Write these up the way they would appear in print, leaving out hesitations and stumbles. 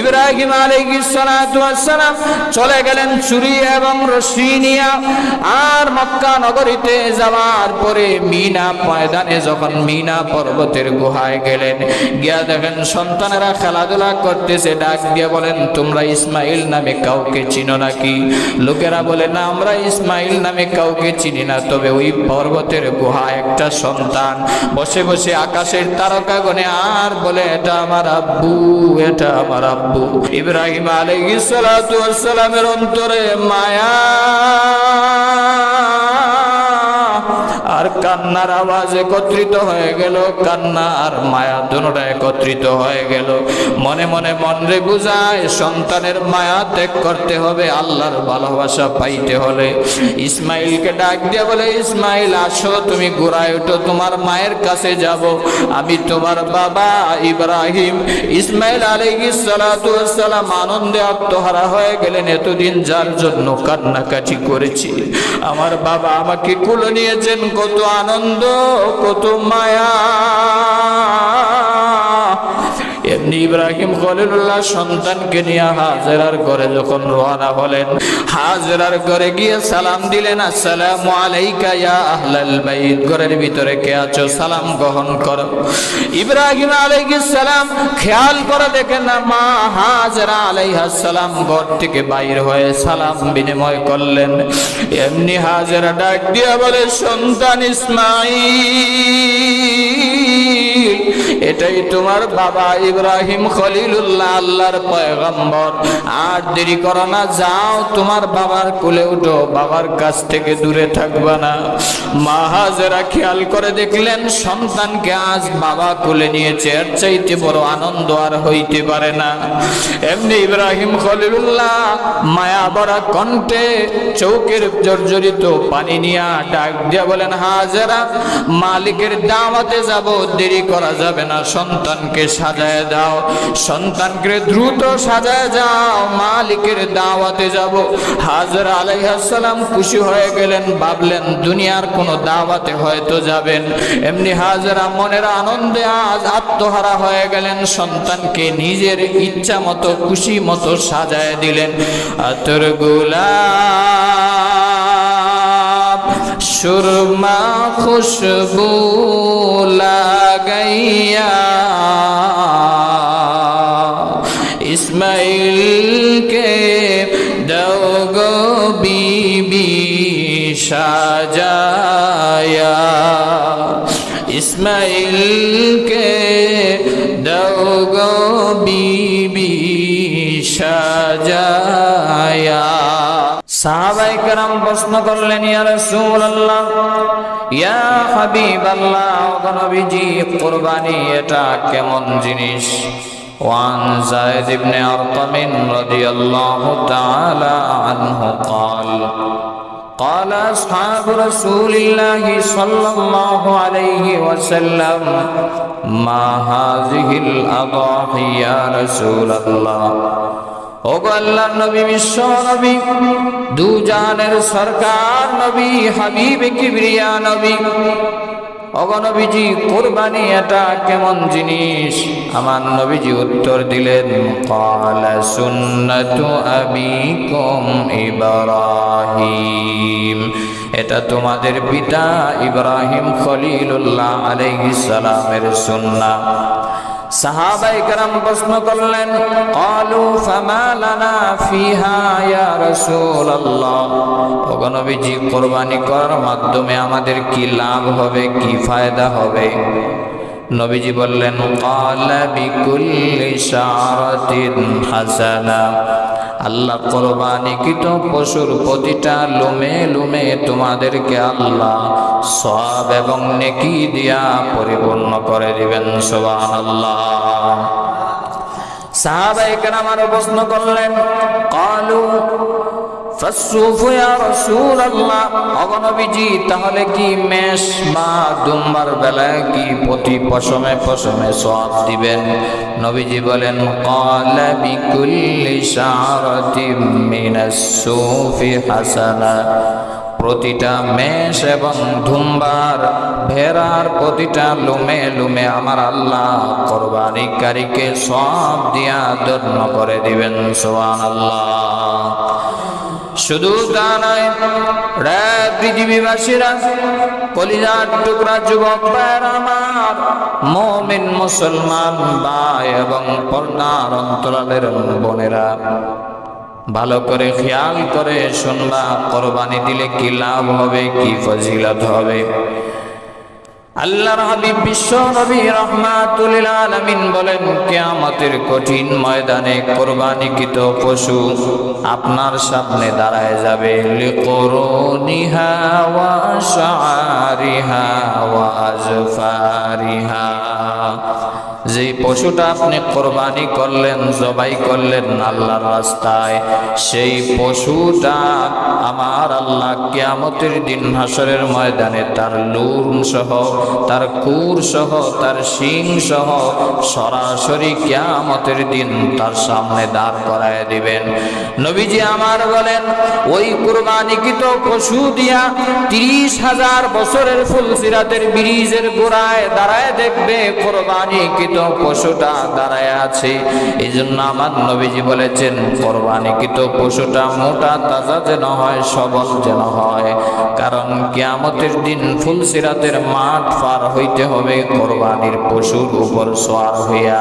ইব্রাহিম আলাইহিস সালাতু ওয়াস সালাম চলে গেলেন ছুরি এবং রশি নিয়ে। আর মক্কা নগরীতে যাওয়ার পরে মিনা ময়দানে যখন মিনা পর্বতের গুহায় গেলেন, গিয়া দেখেন সন্তানেরা খেলাধুলা করতেছে। ডাক দিয়ে বলেন, তোমরা ইসমাইল নামে কাউকে চিনো নাকি? লোকেরা বলে, না, আমরা ইসমাইল নামে কাউকে চিনি না, তবে ওই পর্বতের গুহায় একটা সন্তান বসে বসে আকাশের তারকা গণে আর বলে, এটা আমার আব্বু, এটা আমার আব্বু। ইব্রাহিম আলাইহিস সালাতু ওয়াস সালামের অন্তরে মায়া আর কান্নার আওয়াজ একত্রিত হয়ে গেল। কান্না আর মায়া দুটোটা একত্রিত হয়ে গেল। মনে মনে মনরে বুঝায়, সন্তানের মায়া ত্যাগ করতে হবে আল্লাহর ভালোবাসা পাইতে হলে। ইসমাইলকে ডাক দিয়ে বলে, ইসমাইল আসো, তুমি ঘোড়ায় ওঠো, তোমার মায়ের কাছে যাব, আমি তোমার বাবা ইব্রাহিম। ইসমাইল আলাইহিস সালাতু ওয়াস সালাম আনন্দে আত্মহারা হয়ে গেলেন। এতদিন যার জন্য কান্নাকাটি করেছি, আমার বাবা আমাকে কুলে নিয়েছেন, কত আনন্দ, কত মায়া। এমনি ইব্রাহিম খলিলুল্লাহ সন্তানকে নিয়ে হাজেরার ঘরে যখন রওনা হলেন, হাজেরার ঘরে গিয়ে সালাম দিলেন, আসসালামু আলাইকা ইয়া আহলাল বাইত। ঘরের ভিতরে কে আছো? সালাম গ্রহণ করো। ইব্রাহিম আলাইহিস সালাম খেয়াল করে দেখেন না, মা হাজেরা আলাইহাস সালাম ঘর থেকে বাইর হয়ে সালাম বিনিময় করলেন। এমনি হাজেরা ডাক দিয়ে বলে, সন্তান ইসমাঈল, এটাই তোমার বাবা ইব্রাহিম খলিলুল্লাহ, আল্লাহর পয়গম্বর। আর দেরি করো না, যাও তোমার বাবার কোলে উঠো, বাবার কাছ থেকে দূরে থাকবা না। মা হাজেরা খেয়াল করে দেখলেন সন্তানকে আজ বাবা কোলে নিয়েছে, এর চাইতে বড় আনন্দ আর হইতে পারে না। এমনি ইব্রাহিম খলিলুল্লাহ মায়া ভরা কণ্ঠে চৌকের জর্জরিত পানি নিয়ে ডাক দিয়ে বলেন, হাজেরা, মালিকের দাওয়াতে যাব, দেরি করা যাবে না, সন্তানকে সাজায় দাও, সন্তানকে দ্রুত সাজায় যাও, মালিকের দাওয়াতে যাব। হাজেরা আলাইহিস সালাম খুশি হয়ে গেলেন, ভাবলেন দুনিয়ার কোনো দাওয়াতে হয়তো যাবেন। এমনি হাজেরা মনের আনন্দে আজ আত্মহারা হয়ে গেলেন, সন্তানকে নিজের ইচ্ছা মতো খুশি মতো সাজায় দিলেন। আতর গোলাপ সুরমা খুশবু লাগাইয়া ইসমাইলকে দাও গো বিবি সাজায়া, ইসমাইলকে দাও গো বিবি সাজায়া। সাহাবায়ে কেরাম প্রশ্ন করলেন, ইয়া রাসূলুল্লাহ, ইয়া হাবিবাল্লাহ, ও নবীজি, কুরবানি এটা কেমন জিনিস? وعن زيد بن أرقم رضي الله تعالى عنه قال قال أصحاب رسول الله صلى الله عليه وسلم ما هذه الأضاحي يا رسول الله। ও আল্লাহর নবী, বিশ্ব নবী, দু জাহানের সরকার নবী, হাবিবে কিবরিয়া নবী, অগনবীজি, কুরবানি এটা কেমন জিনিস? আমার নবীজি উত্তর দিলেন, ক্বালা সুন্নাতু আবিকুম ইব্রাহিম, এটা তোমাদের পিতা ইব্রাহিম খলিলুল্লাহ আলাইহিস সালামের সুন্নাহ। সাহাবায়ে কেরাম প্রশ্ন করলেন, ক্বালু ফামা লানা ফিহা ইয়া রাসূলুল্লাহ, ওগো নবীজি, কুরবানি করার মাধ্যমে আমাদের কি লাভ হবে, কি ফায়দা হবে? নবীজি বললেন, ক্বালা বিকুল্লি শারাতিন হাসানা, আল্লাহ কুরবানিকৃত পশুর প্রতিটা লোমে লোমে তোমাদেরকে আল্লাহ সওয়াব এবং নেকি দিয়া পরিপূর্ণ করে দিবেন। সুবহানাল্লাহ। সাহাবায়ে কেরাম আরো প্রশ্ন করলেন, ক্বালু ফাসসুফু ইয়া রাসূলুল্লাহ, ওগো নবীজি, তাহলে কি মেষ বা দুম্বার বেলায় কি প্রতি পশমে পশমে সওয়াব দিবেন? নবীজি বলেন, ক্বালা বিকুল্লি শারাতিন মিনাস সুফি হাসানা, প্রতিটা মেষ এবং ধুম্বার ভেড়ার প্রতিটা লুমে লুমে আমার আল্লাহ কোরবানিকারীকে সব দিয়া ধন্য করে দিবেন। সুবহানাল্লাহ। শুধু তা নয়, রে পৃথিবীবাসীরা, কলিজার টুকরা যুবক ভাইয়েরা আমার, মুমিন মুসলমান ভাই এবং পর্দার অন্তরালের বোনেরা, ভালো করে খেয়াল করে শুনবা, কোরবানি দিলে কি লাভ হবে, কি ফজিলত হবে। আল্লাহর হাবিব বিশ্ব নবী রাহমাতুল লিল আলামিন বলেন, কিয়ামতের কঠিন ময়দানে কোরবানিকৃত পশু আপনার সামনে দাঁড়ায় যাবে। লিকুরুনিহা ওয়া শাআরিহা ওয়া আজফারিহা। যে পশুটা আপনি কোরবানি করলেন, জবাই করলেন আল্লাহর রাস্তায়, সেই পশুটা আমার আল্লাহ কিয়ামতের দিন হাসরের ময়দানে তার লুম সহ, তার কুর সহ, তার শিং সহ সরাসরি কিয়ামতের দিন তার সামনে দাঁড় করায় দিবেন। নবীজি আমার বলেন, ওই কোরবানিকৃত পশু দিয়া 30,000 বছরের ফুলসিরাতের ব্রিজের গোড়ায় দাঁড়ায় দেখবে কোরবানিকৃত পশুটা দাঁড়ায় আছে। এই জন্য আমার নবীজি বলেছেন, কোরবানিকৃত পশুটা মোটা তাজা যেন হয়, সবল যেন হয়। কারণ কিয়ামতের দিন ফুলসিরাতের মাঠ পার হইতে হবে কোরবানির পশুর উপর সওয়ার হইয়া।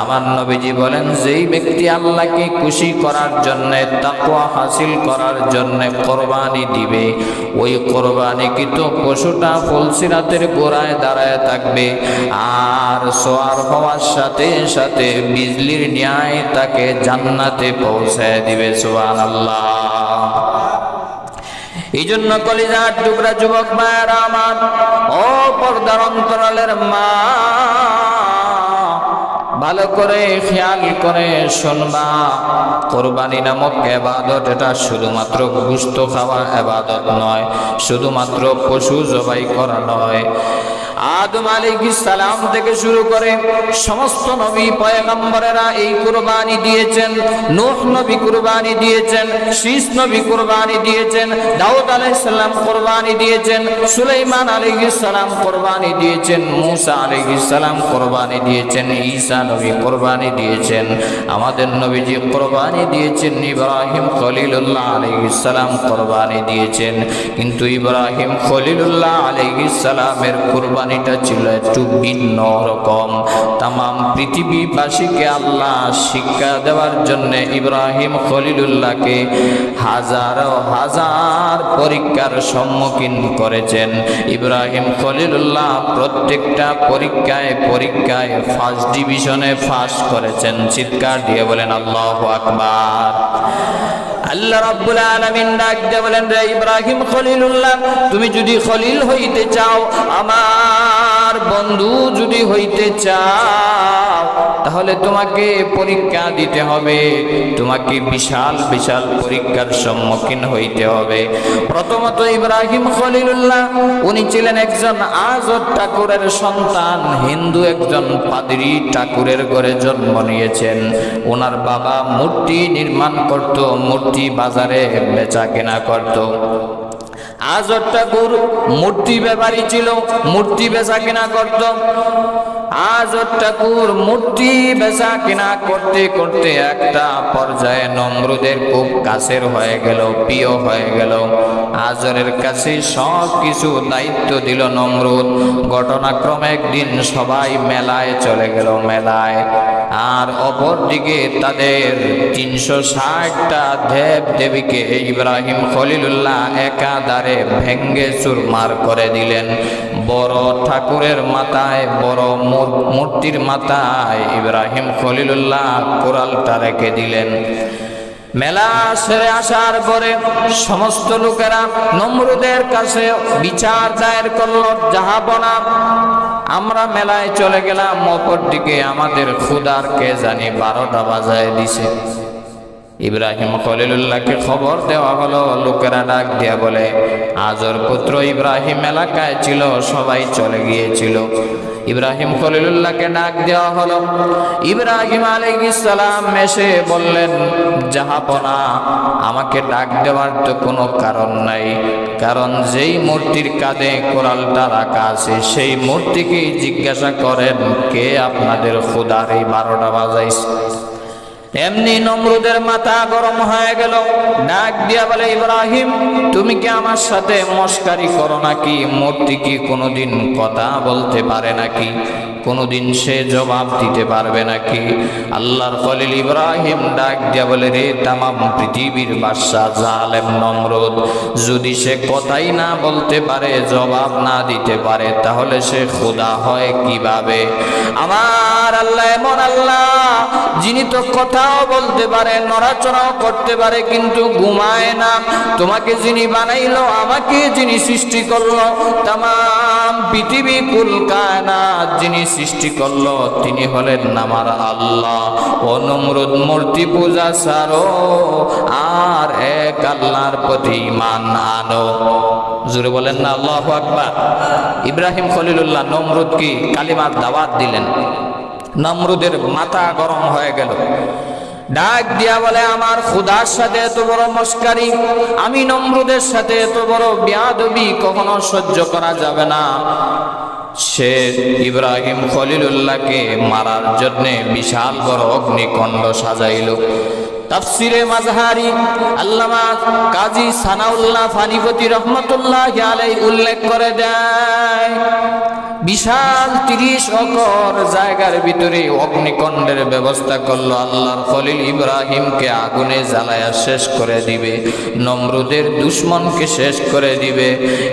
আমার নবীজি বলেন, যেই ব্যক্তি আল্লাহকে খুশি করার জন্য, তাকওয়া হাসিল করার জন্য কোরবানি দিবে, ওই কোরবানিকৃত পশুটা ফুলসিরাতের গোড়ায় দাঁড়ায় থাকবে, আর সওয়ার হওয়ার সাথে সাথে বিজলির ন্যায় তাকে জান্নাতে পৌঁছায় দিবে। সুবহানাল্লাহ। এই জন্য কলিজার টুকরা যুবক ভাইয়েরা আমার, ও পর্দার অন্তরালের মা, ভালো করে খেয়াল করে শুনবা, কোরবানি নামক ইবাদত এটা শুধুমাত্র গোশত খাওয়া ইবাদত নয়, শুধুমাত্র পশু জবাই করা নয়। আদম আলাইহিস সালাম থেকে শুরু করে সমস্ত নবী পয়গম্বরেরা এই কুরবানি দিয়েছেন। নূহ নবী কুরবানি দিয়েছেন, শীষ নবী কুরবানি দিয়েছেন, দাউদ আলাইহিস সালাম কুরবানি দিয়েছেন, সুলাইমান আলাইহিস সালাম কুরবানি দিয়েছেন, মূসা আলাইহিস সালাম কুরবানি দিয়েছেন, ঈসা নবী কুরবানি দিয়েছেন, আমাদের নবীজি কুরবানি দিয়েছেন, ইব্রাহিম খলিলুল্লাহ আলাইহিস সালাম কুরবানি দিয়েছেন। কিন্তু ইব্রাহিম খলিলুল্লাহ আলাইহিস সালামের কুরবানি এটা ছিল একটু ভিন্ন রকম। তাম পৃথিবীবাসীকে আল্লাহ শিক্ষা দেওয়ার জন্য ইব্রাহিম খলিলুল্লাহকে হাজার হাজার পরীক্ষার সম্মুখীন করেছেন। ইব্রাহিম খলিলুল্লাহ প্রত্যেকটা পরীক্ষায় ফার্স্ট ডিভিশনে পাস করেছেন। চিৎকার দিয়ে বলেন আল্লাহু আকবার। আল্লাহ রাব্বুল আলামিন ডাক দিয়ে বলেন, রে ইব্রাহিম খলিলুল্লাহ, তুমি যদি খলিল হইতে চাও, আমার বন্ধু যদি হইতে চাও, তাহলে তোমাকে পরীক্ষা দিতে হবে, তোমাকে বিশাল বিশাল পরীক্ষার সম্মুখীন হইতে হবে। প্রথমত ইব্রাহিম খলিলুল্লাহ উনি ছিলেন একজন আজদ ঠাকুরের সন্তান, হিন্দু একজন পাদ্রী ঠাকুরের ঘরে জন্ম নিয়েছেন। ওনার বাবা মূর্তি নির্মাণ করত, মূর্তি বাজারে বেচা কেনা করত। আজদ ঠাকুর মূর্তি ব্যাপারী ছিল, মূর্তি বেচা কেনা করত। আজদ ঠাকুর মূর্তি বেচা কেনা করতে করতে একটা পর্যায়ে নমরুদের খুব কাছের হয়ে গেল, প্রিয় হয়ে গেল। আজরের কাছে সব কিছু দায়িত্ব দিল নমরুদ। ঘটনাক্রমে একদিন সবাই মেলায় চলে গেল, মেলায়। আর অপরদিকে তাদের 360টা দেব দেবীকে ইব্রাহিম খলিলুল্লাহ একাধারে ভেঙ্গে চুরমার করে দিলেন। বড় ঠাকুরের মাথায়, বড় মূর্তির মাথায় ইব্রাহিম খলিলুল্লাহ কোরালটা রেখে দিলেন। মেলা সেরে আসার পরে সমস্ত লোকেরা নমরুদের কাছে বিচার দায়ের করল, জাহাপনা, আমরা মেলায় চলে গেলাম, অপরদিকে আমাদের ক্ষুধার কে জানি 12টা বাজায় দিছে। ইব্রাহিম খলিলুল্লাহকে খবর দেওয়া হলো। লোকেরা ডাক দিয়া বলে, আজর পুত্র ইব্রাহিম এলাকায় ছিল, সবাই চলে গিয়েছিল। ইব্রাহিম খলিলুল্লাহকে ডাক দেওয়া হলো। ইব্রাহিম আলাইহিস সালাম এসে বললেন, জাহাপনা, আমাকে ডাক দেওয়ার তো কোনো কারণ নাই, কারণ যেই মূর্তির কাঁধে কোরালটা রাখা আছে সেই মূর্তিকেই জিজ্ঞাসা করেন কে আপনাদের খোদার এই 12টা বাজাইছে। এমনি নমরুদের মাথা গরম হয়ে গেল, ডাক দিয়া বলে, ইব্রাহিম তুমি কি আমার সাথে মস্কারি করো নাকি? মূর্তি কি কোনোদিন কথা বলতে পারে নাকি? কোনোদিন সে জবাব দিতে পারবে নাকি? আল্লাহর খলিল ইব্রাহিম ডাক দিয়া বলে, রে তামাম পৃথিবীর বাদশা জালেম নমরুদ, যদি সে কথাই না বলতে পারে, জবাব না দিতে পারে, তাহলে সে খোদা হয় কিভাবে? আমার আল্লাহ এমন আল্লাহ যিনি তো কথাও বলতে পারে, নড়াচড়াও করতে পারে, কিন্তু ঘুমায় না। তোমাকে যিনি বানাইলো, আমাকে যিনি সৃষ্টি করলো, তামাম পৃথিবী কুল কায়নাত যিনি সৃষ্টি করলো, তিনি হলেন আমার আল্লাহ। ও নমরুদ, মূর্তি পূজা ছাড়ো আর এক আল্লাহর প্রতি ঈমান আনো। জোরে বলেন না আল্লাহু আকবার। ইব্রাহিম খলিলুল্লাহ নমরুদ কি কালিমার দাওয়াত দিলেন। নমরুদের মাথা গরম হয়ে গেল, ডাক দিয়া বলে, আমার খোদার সাথে এত বড় মস্কারি, আমি নমরুদের সাথে এত বড় বেয়াদবি কখনো সহ্য করা যাবে না। সে ইব্রাহিম খলিলুল্লাহকে মারার জন্য বিশাল বড় অগ্নিকুণ্ড সাজাইল। তাফসিরে মাযহারি আল্লামা কাজী সানাউল্লাহ ফানিপতি রহমাতুল্লাহি আলাইহি উল্লেখ করে দেয়, বিশাল 30 একর জায়গার ভিতরে অগ্নিকুণ্ডের ব্যবস্থা করলো। আল্লাহর খলিল ইব্রাহিমকে আগুনে জ্বালায়া শেষ করে দিবে, নমরুদের দুশমনকে শেষ করে দিবে।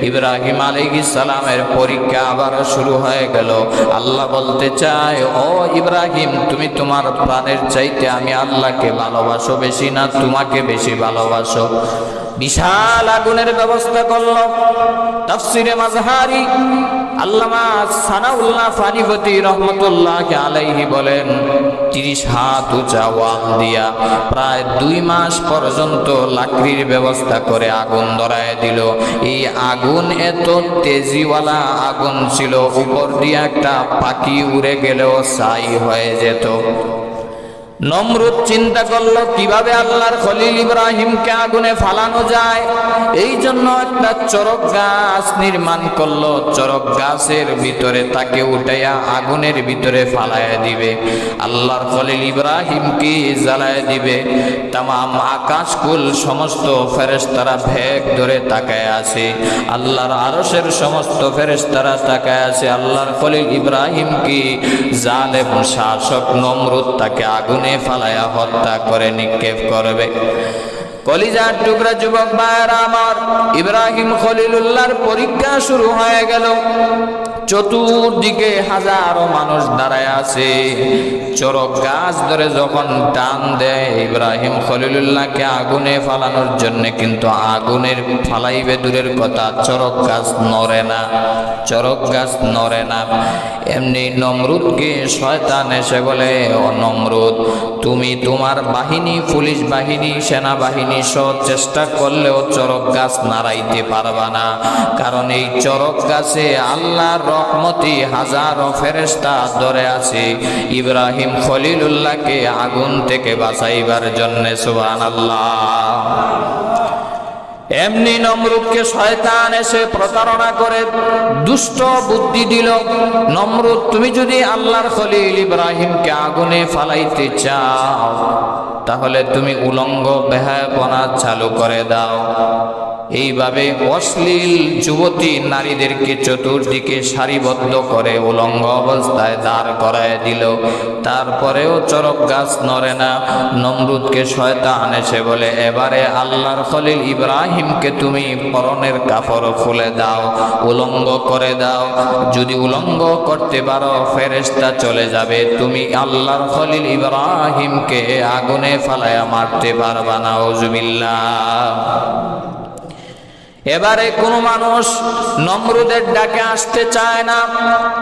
ইব্রাহিম আলাইহিস সালামের পরীক্ষা আবার শুরু হয়ে গেল। আল্লাহ বলতে চায়, ও ইব্রাহিম, তুমি তোমার প্রাণের চাইতে আমি আল্লাহকে ভালোবাসো বেশি না তোমাকে বেশি ভালোবাসো? বিশাল আগুনের ব্যবস্থা করলো। তাফসিরে মাযহারি আল্লামা সানাউল্লাহ ফানিপতি রহমতুল্লাহি আলাইহি বলেন, 30 হাত উঁচা ওয়াল দিয়া প্রায় 2 মাস পর্যন্ত লাকড়ির ব্যবস্থা করে আগুন ধরায় দিল। এই আগুন এত তেজিওয়ালা আগুন ছিল, উপর দিয়ে একটা পাখি উড়ে গেলেও ছাই হয়ে যেত। নমরুদ চিন্তা করলো কিভাবে আল্লাহর খলিল ইব্রাহিমকে আগুনে ফালানো যায়। এই জন্য একটা চরক গাছ নির্মাণ করলো। চরক গাছের ভিতরে তাকে উঠাইয়া আগুনের ভিতরে ফালাইয়া দিবে, আল্লাহর খলিল ইব্রাহিমকে জ্বালায় দিবে। তামাম আকাশকুল সমস্ত ফেরেশতারা ভেগ ধরে তাকায় আছে, আল্লাহর আরশের সমস্ত ফেরেশতারা তাকায় আছে। আল্লাহর খলিল ইব্রাহিমকে জালেম শাসক নমরুদ তাকে আগুনে ফালায়া হত্যা করে নিক্ষেপ করবে। কলিজার টুকরা যুবক ভাইরা আমার, ইব্রাহিম খলিলুল্লাহর পরীক্ষা শুরু হয়ে গেল। চতুর্দিকে হাজারো মানুষ দাঁড়ায় আছে। চরক গাছ ধরে যখন টান দেয় ইব্রাহিম খলিলুল্লাহকে আগুনে ফালানোর জন্য, কিন্তু আগুনের ফালাইবে দূরের কথা, চরক গাছ নড়ে না, চরক গাছ নড়ে না। এমনি নমরুদকে শয়তান এসে বলে, ও নমরুদ, তুমি তোমার বাহিনী, পুলিশ বাহিনী, সেনাবাহিনী সহ চেষ্টা করলেও চরক গাছ নাড়াইতে পারবা না, কারণ এই চরক গাছে আল্লাহর রহমতি হাজারো ফেরেশতা ধরে আছে ইব্রাহিম খলিলুল্লাহকে আগুন থেকে বাঁচাইবার জন্য। সুবহানাল্লাহ। এমনি নমরুদকে শয়তান এসে প্রতারণা করে দুষ্ট বুদ্ধি দিল, নমরুদ, তুমি যদি আল্লাহর খলিল ইব্রাহিমকে আগুনে ফালাইতে চাও, তাহলে তুমি উলঙ্গ বেহায়াপনা চালু করে দাও। এইভাবে অশ্লীল যুবতী নারীদেরকে চতুর্দিকে সারিবদ্ধ করে উলঙ্গ অবস্থায় দাঁড় করায় দিল। তারপরেও চরক গাছ নড়ে না। নমরুদকে শয়তান এসে বলে, এবারে আল্লাহর খলিল ইব্রাহিমকে তুমি পরনের কাপড় খুলে দাও, উলঙ্গ করে দাও। যদি উলঙ্গ করতে পারো, ফেরেশতা চলে যাবে, তুমি আল্লাহর খলিল ইব্রাহিমকে আগুনে ফালায়া মারতে পারবা না। আউযুবিল্লাহ। এবারে কোনো মানুষ নমরুদের ডাকে আসতে চায় না।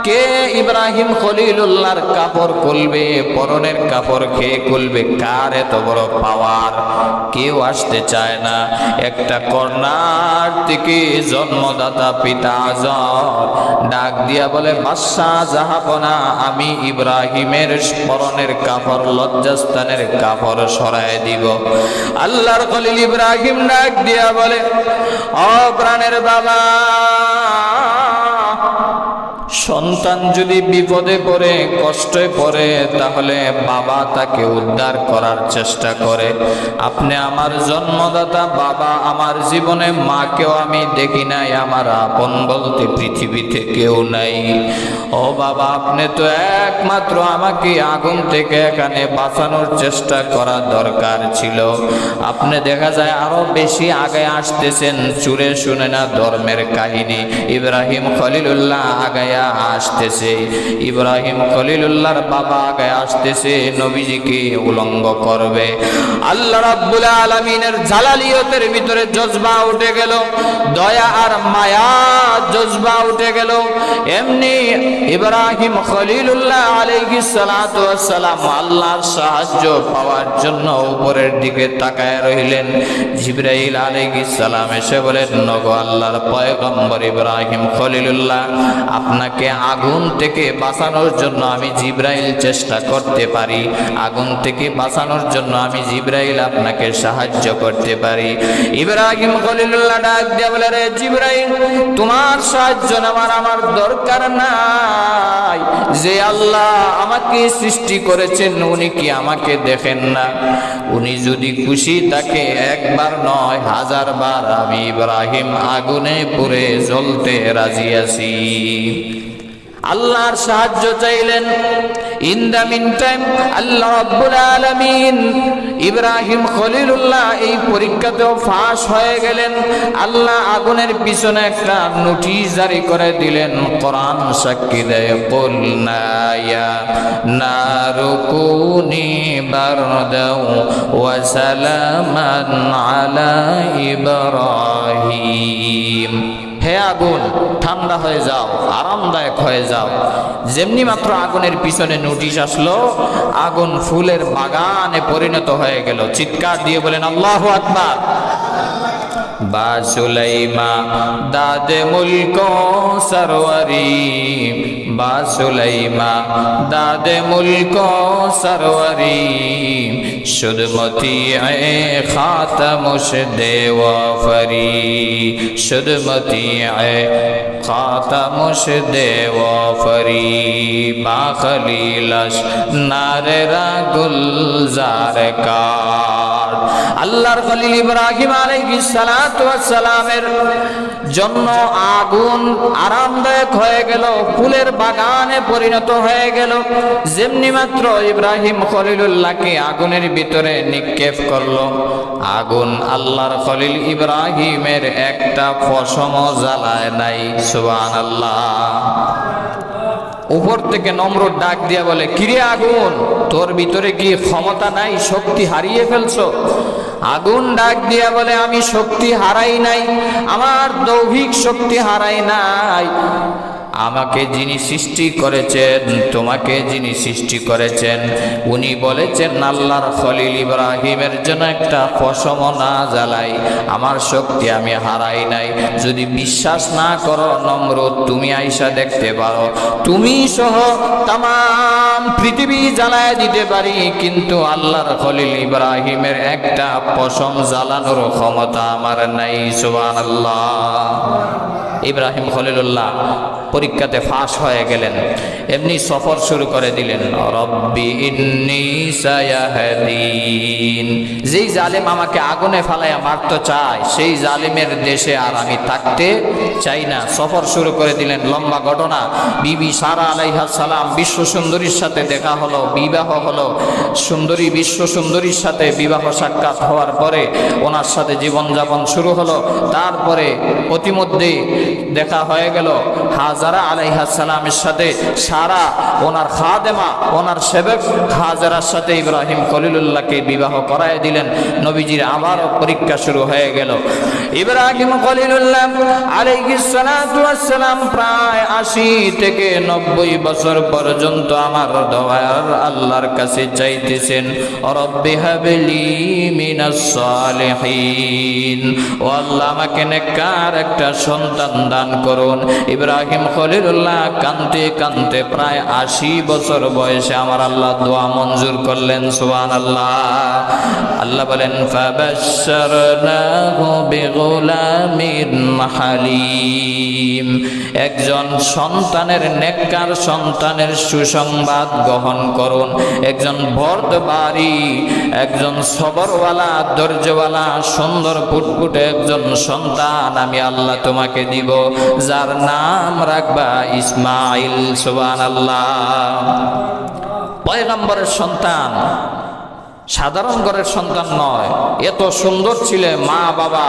কে ইব্রাহিম খলিলুল্লাহর কাপড় খুলবে, পরনের কাপড় খেয়ে খুলবে? কার এত বড় পাওয়ার? কেউ আসতে চায় না। একটা কর্নার থেকে জন্মদাতা পিতা আজর ডাক দিয়া বলে, বাদশাহ জাহাপনা, আমি ইব্রাহিমের পরনের কাপড়, লজ্জাস্থানের কাপড় সরায় দিব। আল্লাহর খলিল ইব্রাহিম ডাক দিয়া বলে, ও প্রাণের বাবা, সন্তান যদি বিপদে পড়ে, কষ্টে পড়ে, তাহলে বাবা তাকে উদ্ধার করার চেষ্টা করে। আপনি আমার জন্মদাতা বাবা, আমার জীবনে মাকেও আমি দেখি নাই, আমার আপন বলতে পৃথিবীতে কেউ নাই। ও বাবা, আপনি তো একমাত্র আমাকে আগুন থেকে এখানে বাঁচানোর চেষ্টা করা দরকার ছিল। আপনি দেখা যায় আরো বেশি আগে আসতেছেন, চুরে শুনে না ধর্মের কাহিনী। ইব্রাহিম খলিলুল্লাহ আগায়া আসতেছে, ইব্রাহিম খলিলুল্লাহর বাবা আগে আসতেছে, নবীজিকে উলঙ্গ করবে। আল্লাহ রাব্বুল আলামিনের জালালিয়তের ভিতরে জজবা উঠে গেল, দয়া আর মায়া জজবা উঠে গেল। এমনি ইব্রাহিম খলিলুল্লাহ আলাইহিস সালাতু ওয়াস সালাম আল্লাহর সাহায্য পাওয়ার জন্য উপরের দিকে তাকায় রইলেন। জিবরাইল আলাইহিস সালাম এসে বলেন, নগো আল্লাহর পয়গম্বর ইব্রাহিম খলিলুল্লাহ, আপনাকে আগুন থেকে বাঁচানোর জন্য আমি জিবরাইল চেষ্টা করতে পারি, আগুন থেকে বাঁচানোর জন্য আমি জিবরাইল আপনাকে সাহায্য করতে পারি। ইব্রাহিম খলিলুল্লাহ ডাক দিয়ে বলে, রে জিবরাইল, তোমার সাহায্য নেওয়ার আমার দরকার নাই। যে আল্লাহ আমাকে সৃষ্টি করেছেন উনি কি আমাকে দেখেন না? উনি যদি খুশি তাকে একবার নয় 1000 বার আমি ইব্রাহিম আগুনে পুড়ে জ্বলতে রাজি আছি। আল্লাহর সাহায্য চাইলেন। ইন দ্য মিন টাইম আল্লাহ রাব্বুল আলামিন ইব্রাহিম খলিলুল্লাহ এই পরীক্ষাতেও ফাঁস হয়ে গেলেন। আল্লাহ আগুনের পিছনে একটা নোটিশ জারি করে দিলেন। কোরআন সাক্ষী দেয়, কুলনা ইয়া নারু কুনি বারদাও ওয়া সালামান আলা ইব্রাহিম। হে আগুন, ঠান্ডা হয়ে যাও, আরামদায়ক হয়ে যাও। যেমনি মাত্র আগুনের পিছনে নোটিশ আসলো, আগুন ফুলের বাগানে পরিণত হয়ে গেল। চিৎকার দিয়ে বলেন আল্লাহু আকবার। বা সুলাইমা দাদে মুলক সরওয়ারি, বা সুলাইমা দাদে মুলক সরওয়ারি, শুদমতি এ খাতমুশ দেওয়াফরি, শুদমতি এ খাতমুশ দেওয়াফরি, বা খলিলাস নারেরা গুলজার কার। আল্লাহর খলিল ইব্রাহিম আলাইহিস সালাতু ওয়াস সালামের জন্য আগুন আরামদায়ক হয়ে গেল, ফুলের বাগানে পরিণত হয়ে গেল। যেমনি মাত্র ইব্রাহিম খলিলুল্লাহকে আগুনের ভিতরে নিক্ষেপ করলো, আগুন আল্লাহর খলিল ইব্রাহিমের একটা পশম জ্বালায় নাই। সুবহানাল্লাহ। উপর থেকে নমরুদ ডাক দিয়া বলে, কিরে আগুন, তোর ভিতরে কি ক্ষমতা নাই? শক্তি হারিয়ে ফেলছো? আগুন ডাক দিয়া বলে, আমি শক্তি হারাই নাই, আমার দৈহিক শক্তি হারাই নাই। আমাকে যিনি সৃষ্টি করেছেন, তোমাকে যিনি সৃষ্টি করেছেন, উনি বলেছেন আল্লাহর খলিল ইব্রাহিমের জন্য একটা পশম না জ্বালাই, আমার শক্তি আমি হারাই নাই। যদি বিশ্বাস না করো নমরুদ, তুমি আইসা দেখতে পারো, তুমি সহ তাম পৃথিবী জ্বালায় দিতে পারি, কিন্তু আল্লাহর খলিল ইব্রাহিমের একটা পশম জ্বালানোর ক্ষমতা আমার নাই। সুবহানাল্লাহ। ইব্রাহিম খলিলুল্লাহ পরীক্ষাতে ফাঁস হয়ে গেলেন। এমনি সফর শুরু করে দিলেন, রব্বি ইন্নী সায়াহদিন। যেই জালেম আমাকে আগুনে ফালাইয়া মারতে চায়, সেই জালেমের দেশে আর আমি থাকতে চাই না। সফর শুরু করে দিলেন। লম্বা ঘটনা। বিবি সারা আলাইহিস সালাম বিশ্ব সুন্দরীর সাথে দেখা হলো, বিবাহ হলো। সুন্দরী বিশ্ব সুন্দরীর সাথে বিবাহ সাক্ষাৎ হওয়ার পরে ওনার সাথে জীবনযাপন শুরু হলো। তারপরে অতিমধ্যে দেখা হয়ে গেল হাজার সারা আলাইহিস সালামের সাথে সারা ওনার খাদেমা ওনার সেবক হাজেরার সাথে ইব্রাহিম খলিলুল্লাহকে বিবাহ করায় দিলেন। নবীজির আবারও পরীক্ষা শুরু হয়ে গেল। ইব্রাহিম খলিলুল্লাহ আলাইহিস সালাতু ওয়াস সালাম প্রায় 80 থেকে 90 বছর পর্যন্ত আমার দয়ার আল্লাহর কাছে চাইতেছেন, রব্বি হাবলি মিনাস সালিহিন, ও আল্লাহ আমাকে নেককার একটা সন্তান দান করুন। ইব্রাহিম খলিলুল্লাহ কাঁদতে কাঁদতে প্রায় 80 বছর বয়সে আমার আল্লাহ দোয়া মঞ্জুর করলেন। সুবহানাল্লাহ। আল্লাহ বলেন ফাবাশশারনাহু বিগুলামিন হালিম, একজন সন্তানের নেককার সন্তানের সুসংবাদ গ্রহণ করুন। একজন বর্দবাড়ি, একজন সবরওয়ালা, ধৈর্যওয়ালা, সুন্দর ফুটফুটে একজন সন্তান আমি আল্লাহ তোমাকে দিব, যার নাম রাখবা ইসমাইল। সুবহানাল্লাহ। পয়গম্বরের সন্তান, সাধারণ ঘরের সন্তান নয়, এত সুন্দর ছিল মা বাবা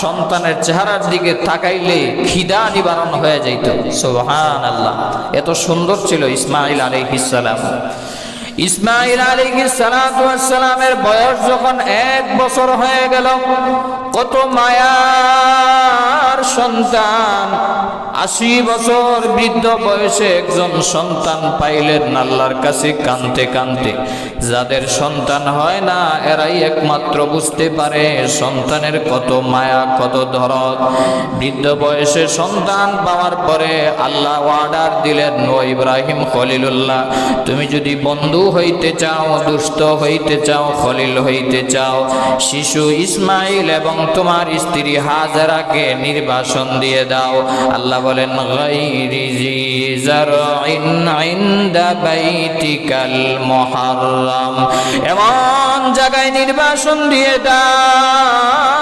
সন্তানের চেহারার দিকে তাকাইলে খিদা নিবারণ হয়ে যাইত। সুবহানাল্লাহ। এত সুন্দর ছিল ইসমাইল আলাইহিস সালাম। ইসমাইল আলাইহিস সালাতু ওয়াস সালামের বয়স যখন 1 বছর হয়ে গেল, কত মায়ার সন্তান, 80 বছর বৃদ্ধ বয়সে একজন সন্তান পাইলেন আল্লাহর কাছে কাঁদতে কাঁদতে। যাদের সন্তান হয় না এরাই একমাত্র বুঝতে পারে সন্তানের কত মায়া, কত দরদ। বৃদ্ধ বয়সে সন্তান পাওয়ার পরে আল্লাহ অর্ডার দিলেন, ও ইব্রাহিম খলিলুল্লাহ, তুমি যদি বন্ধু হইতে চাও, দুষ্ট হইতে চাও, খলিল হইতে চাও, শিশু ইসমাইল এবং তোমার স্ত্রী হাজেরাকে নির্বাসন দিয়ে দাও। আল্লাহ বলেন গায়রি জি জারইন ইনদা বাইতিকাল মুহাররাম, এমন জায়গায় নির্বাসন দিয়ে দাও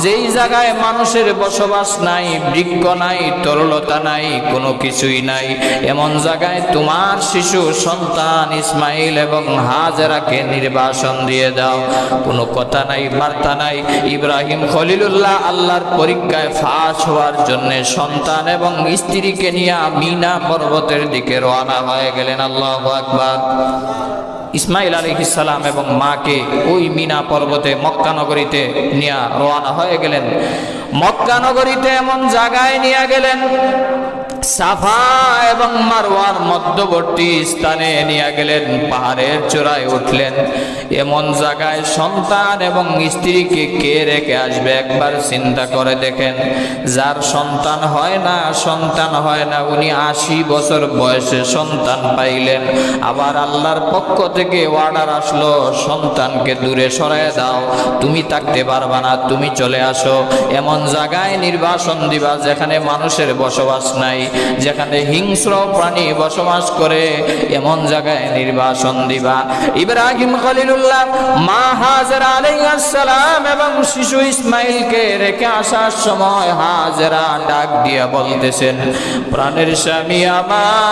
যেই জায়গায় মানুষের বসবাস নাই, বৃক্ষ নাই, তরলতা নাই, কোনো কিছুই নাই। এমন জায়গায় তোমার শিশু সন্তান ইসমাইল এবং হাজেরাকে নির্বাসন দিয়ে দাও। কোনো কথা নাই, বার্তা নাই। ইব্রাহিম খলিলুল্লাহ আল্লাহর পরীক্ষায় ফাঁস হওয়ার জন্য সন্তান এবং স্ত্রীকে নিয়ে মিনা পর্বতের দিকে রওনা হয়ে গেলেন। আল্লাহু আকবার। ইসমাইল আলাইহিস সালাম এবং মাকে ওই মিনা পর্বতে মক্কা নগরীতে নিয়ে রওনা হয়ে গেলেন। মক্কা নগরীতে এমন জায়গায় নিয়ে গেলেন, সাফা এবং মারওয়ার মধ্যবর্তী স্থানে নিয়ে গেলেন, পাহাড়ের চূড়ায় উঠলেন। এমন জায়গায় সন্তান এবং স্ত্রীকে কে রেখে আসবে একবার চিন্তা করে দেখেন। যার সন্তান হয় না উনি 80 বছর বয়সে সন্তান পাইলেন। আবার আল্লাহর পক্ষ থেকে অর্ডার আসলো, সন্তানকে দূরে সরায় দাও, তুমি থাকতে পারবা না, তুমি চলে আসো। এমন জায়গায় নির্বাসন দিবা যেখানে মানুষের বসবাস নাই, যেখানে হিংস্র প্রাণী বসবাস করে, এমন জায়গায় নির্বাসন দিবা। ইব্রাহিম খলিলুল্লাহ মা হাজেরা আলাইহিস সালাম এবং শিশু ইসমাইলকে রেখে আসার সময় হাজেরা ডাক দিয়া বলতেছেন, প্রাণের স্বামী আমার,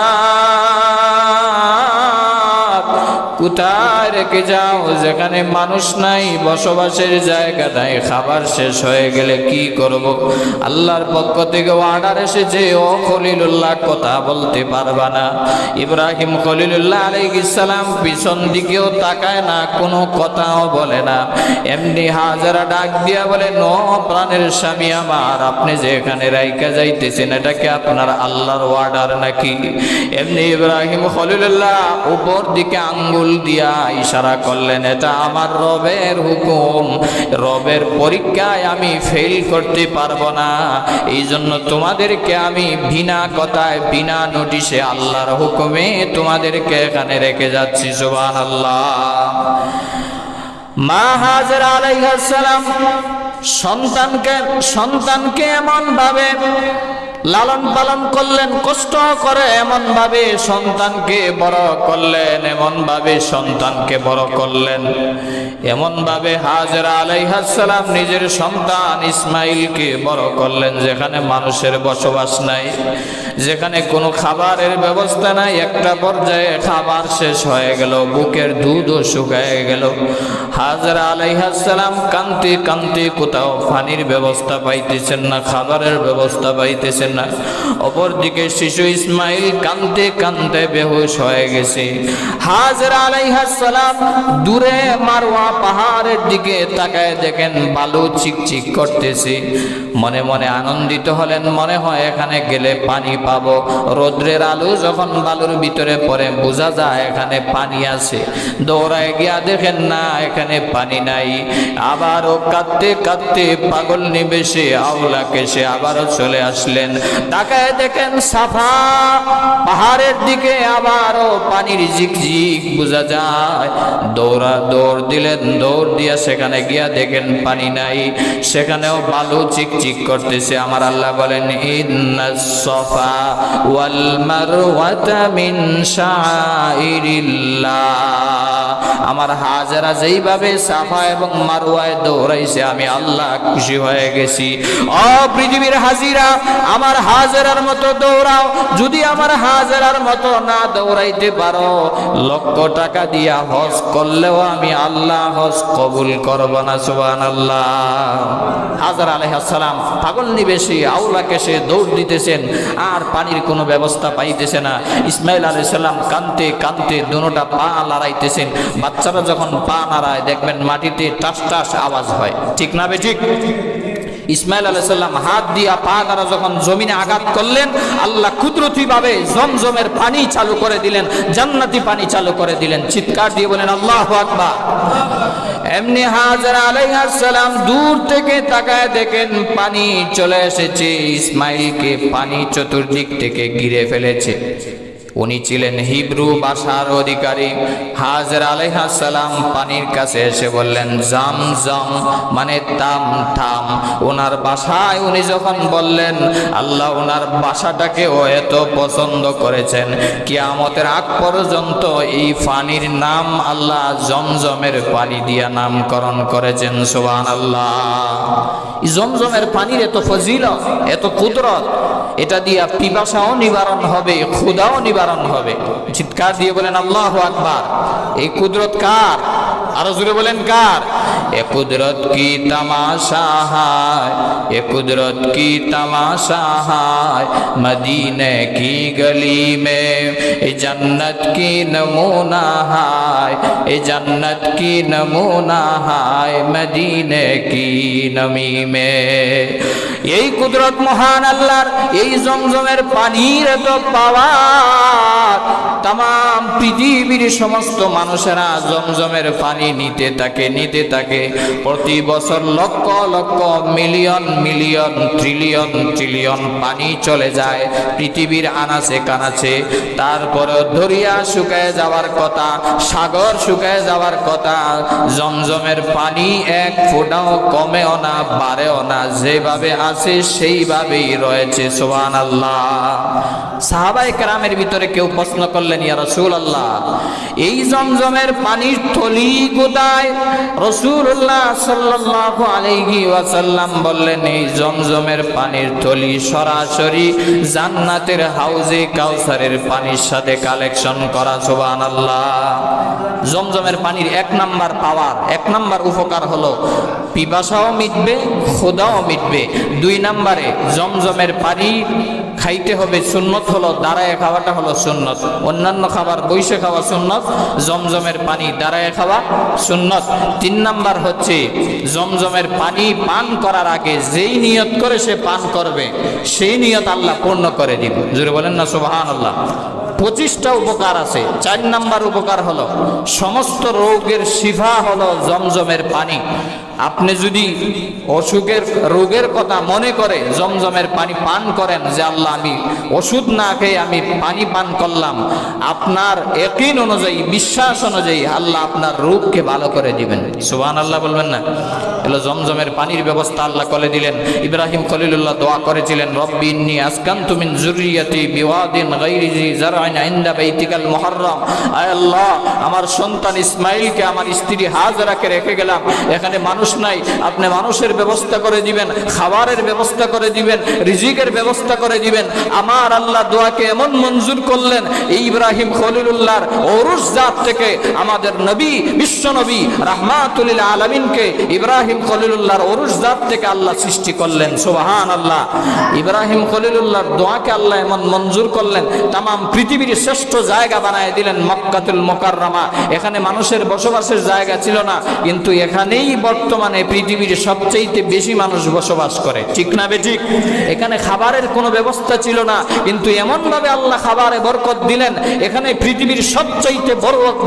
কোথায় রেখে যাও? যেখানে মানুষ নাই, বসবাসের জায়গা নাই, খাবার শেষ হয়ে গেলে কি করব? আল্লাহর পক্ষ থেকে অর্ডার এসেছে, ও খলিলুল্লাহ কথা বলতে পারবা না। ইব্রাহিম খলিলুল্লাহ আলাইহিস সালাম পিছন দিকেও তাকায় না, কোনো কথাও বলে না। এমনি হাজেরা ডাক দিয়া বলে, নো প্রাণের স্বামী আমার, আপনি যে এখানে রাইকা যাইতেছেন এটা কি আপনার আল্লাহর অর্ডার নাকি? এমনি ইব্রাহিম খলিলুল্লাহ উপর দিকে আঙ্গুল দিয়া ইশারা করলেন, এটা আমার রবের হুকুম, রবের পরীক্ষায় আমি ফেল করতে পারবো না, এই জন্য তোমাদেরকে আমি বিনা কথায় বিনা নোটিশে আল্লাহর হুকুমে তোমাদেরকে এখানে রেখে যাচ্ছি। সুবহানাল্লাহ। মা হাজেরা আলাইহিস সালাম সন্তানকে এমন ভাবে লালন পালন করলেন, কষ্ট করে এমন ভাবে সন্তানকে বড় করলেন, এমন ভাবে সন্তানকে বড় করলেন, এমন ভাবে হাজেরা আলাইহিস সালাম নিজের সন্তান ইসমাইলকে বড় করলেন যেখানে মানুষের বসবাস নাই, যেখানে কোনো খাবারের ব্যবস্থা নাই, একটা পর্যায়ে খাবার শেষ হয়ে গেল, বুকের দুধও শুকায় গেল। হাজরা আলাইহিস সালাম কান্তে কান্তে কোথাও পানির ব্যবস্থা পাইতেছেন না, খাবারের ব্যবস্থা পাইতেছেন না। অপরদিকে শিশু ইসমাইল কান্তে কান্তে বেহুশ হয়ে গেছে। হাজরা আলাইহিস সালাম দূরে মারওয়া পাহাড়ের দিকে তাকায় দেখেন বালু চিকচিক করতেছে। মনে মনে আনন্দিত হলেন, মনে হয় এখানে গেলে পানি পাবো। রৌদ্রের আলো যখন বালুর ভিতরে পড়ে বোঝা যায় এখানে পানি আছে। দৌড়ায় গিয়া দেখেন না, এখানে পানি নাই। আবারও কাঁদতে কাঁদতে পাগল নিবেশে আওলাকে সে আবারও চলে আসলেন। তাকায় দেখেন সাফা পাহাড়ের দিকে আবারও পানির ঝিকঝিক বোঝা যায়। দৌড় দিলেন, দৌড় দিয়া সেখানে গিয়া দেখেন পানি নাই, সেখানেও বালু চিকচিক করতেছে। আমার আল্লাহ বলেন ইন্নাস সাফা ওয়াল মারওয়াতা মিন শাআইরিল্লাহ। আমার হাজেরা যেইভাবে সাফা এবং মারওয়ায় দৌড়াইছে আমি আল্লাহ খুশি হয়ে গেছি। ও পৃথিবীর হাজিরা, আমার হাজেরার মতো দৌড়াও। যদি আমার হাজেরার মতো না দৌড়াইতে পারো, লক্ষ টাকা দিয়া হজ করলেও আমি আল্লাহ হজ কবুল করব না। সুবহানাল্লাহ। হাজরা আলাইহিস সালাম পাগল নিবেশে আওলাকে সে দৌড় দিতেছেন, আর পানির কোনো ব্যবস্থা পাইতেছে না। ইসমাইল আলাইহিস সালাম কাঁদতে কাঁদতে দুটোটা পা লড়াইতেছেন। বাচ্চারা যখন পা নাড়ায় দেখবেন মাটিতে টাস টাস আওয়াজ হয়, ঠিক না বেঠিক? ইসমাইল আলাইহিস সালাম হাত দিয়া পা দ্বারা যখন জমিনে আঘাত করলেন, আল্লাহ কুদরতিভাবে জমজমের পানি চালু করে দিলেন, জান্নাতি পানি চালু করে দিলেন। চিৎকার দিয়ে বলেন আল্লাহু আকবার। এমনি হাজরা আলাইহিস সালাম দূর থেকে তাকায় দেখেন পানি চলে এসেছে। ইসমাইলকে পানি চতুর্দিক থেকে ঘিরে ফেলেছে। উনি ছিলেন হিব্রু ভাষার অধিকারী। হাজরা আলাইহিস সালাম পানির কাছে এসে বললেন জামজাম, মানে থাম থাম। ওনার ভাষায় উনি যখন বললেন, আল্লাহ ওনার ভাষাটাকেও এত পছন্দ করেছেন, কিয়ামতের আগ পর্যন্ত এই পানির নাম আল্লাহ জমজমের পানি দিয়া নামকরণ করেছেন। সুবহানাল্লাহ। জমজমের পানির এত ফজিলত, এত কুদরত, এটা দিয়া পিপাসাও নিবারণ হবে, ক্ষুধাও নিবারণ হবে। চিৎকার দিয়ে বলেন আল্লাহু আকবার। এই কুদরত কার? আরো জোরে বলেন কার? এ কুদরত কি তামাশা হায়, এ কুদরত কি তামাশা হায়, মদীনে কি গলি মে এ জন্নত কি নমুনা হায়, এ জন্নত কি নমুনা হায়, মদীনে কি নমি মে। এই কুদরত মহান আল্লাহর, এই জমজমের পানির এত পাওয়ার, তাম পৃথিবীর সমস্ত মানুষেরা জমজমের পানি নিতে থাকে। প্রতি বছর lakh lakh million million trillion trillion পানি চলে যায় পৃথিবীর আনাচে কানাচে। তারপরে দরিয়া শুকায় যাওয়ার কথা, সাগর শুকায় যাওয়ার কথা, জমজমের পানি এক ফোঁটাও কমেও না বাড়েও না, যেভাবে আছে সেইভাবেই রয়েছে। সুবহানাল্লাহ। সাহাবায়ে কেরামের ভিতরে কেউ প্রশ্ন করলেন, ইয়া রাসূলুল্লাহ, এই জমজমের পানির থলি কোথায়? রাসূলুল্লাহ সাল্লাল্লাহু আলাইহি ওয়াসাল্লাম বললেন, এই জমজমের পানির থলি সরাসরি জান্নাতের হাউজে কাউসারের পানির সাথে কালেকশন করা। সুবহানাল্লাহ। জমজমের পানির এক নাম্বার পাওয়ার, এক নাম্বার উপকার হলো পিপাসাও মিটবে, ক্ষুধাও মিটবে। দুই নাম্বারে জমজমের পানি খাইতে হবে, সুন্নত হলো দাঁড়ায় খাওয়াটা হলো সুন্নত। অন্যান্য খাবার বসে খাওয়া সুন্নত, জমজমের পানি দাঁড়ায় খাওয়া সুন্নত। তিন নাম্বার হচ্ছে জমজমের পানি পান করার আগে যেই নিয়ত করে সে পান করবে, সেই নিয়ত আল্লাহ পূর্ণ করে দিবে। জোরে বলেন না সুবহানাল্লাহ। 25টা উপকার আছে। 4 নাম্বার উপকার হলো সমস্ত রোগের শিফা হলো জমজমের পানি। আপনি যদি অসুখের রোগের কথা মনে করে জমজমের পানি পান করেন, যে আল্লাহ আমি ওষুধ না খেয়ে আমি পানি পান করলাম, আপনার ইয়াকিন অনুযায়ী, বিশ্বাস অনুযায়ী আল্লাহ আপনার রোগকে ভালো করে দিবেন। সুবহানাল্লাহ বলবেন না? এলো জমজমের পানির ব্যবস্থা আল্লাহ করে দিলেন। ইব্রাহিম খলিলুল্লাহ দোয়া করেছিলেন, রব্বি ইন্নী আসকানতু মিন যুররিয়াতি বিওয়াদিন গায়রি জি যারআইন ইনদা বাইতিকাল মুহাররম। আয় আল্লাহ, আমার সন্তান ইসমাইলকে আমার স্ত্রী হাজরাকে রেখে গেলাম, এখানে মানুষ মানুষ নাই, আপনি মানুষের ব্যবস্থা করে দিবেন, খাবারের ব্যবস্থা করে দিবেন, রিজিকের ব্যবস্থা করে দিবেন। আমার আল্লাহ দোয়াকে এমন মঞ্জুর করলেন, এই ইব্রাহিম খলিলুল্লাহর ওরস জাত থেকে আমাদের নবী, বিশ্ব নবী রাহমাতুল লিল আলামিনকে ইব্রাহিম খলিলুল্লাহর ওরস জাত থেকে আল্লাহ সৃষ্টি করলেন। সুবহানাল্লাহ। ইব্রাহিম খলিলুল্লাহর দোয়াকে আল্লাহ এমন মঞ্জুর করলেন, তাম পৃথিবীর শ্রেষ্ঠ জায়গা বানায় দিলেন মক্কাতুল মুকাররমা। এখানে মানুষের বসবাসের জায়গা ছিল না, কিন্তু এখানেই বর্তমানে পৃথিবীর সবচেয়ে বেশি মানুষ বসবাস করে, ঠিক না বেঠিক? এখানে খাবারের কোনো ব্যবস্থা ছিল না, কিন্তু এমন ভাবে আল্লাহ খাবারে বরকত দিলেন, এখানে পৃথিবীর সবচেয়ে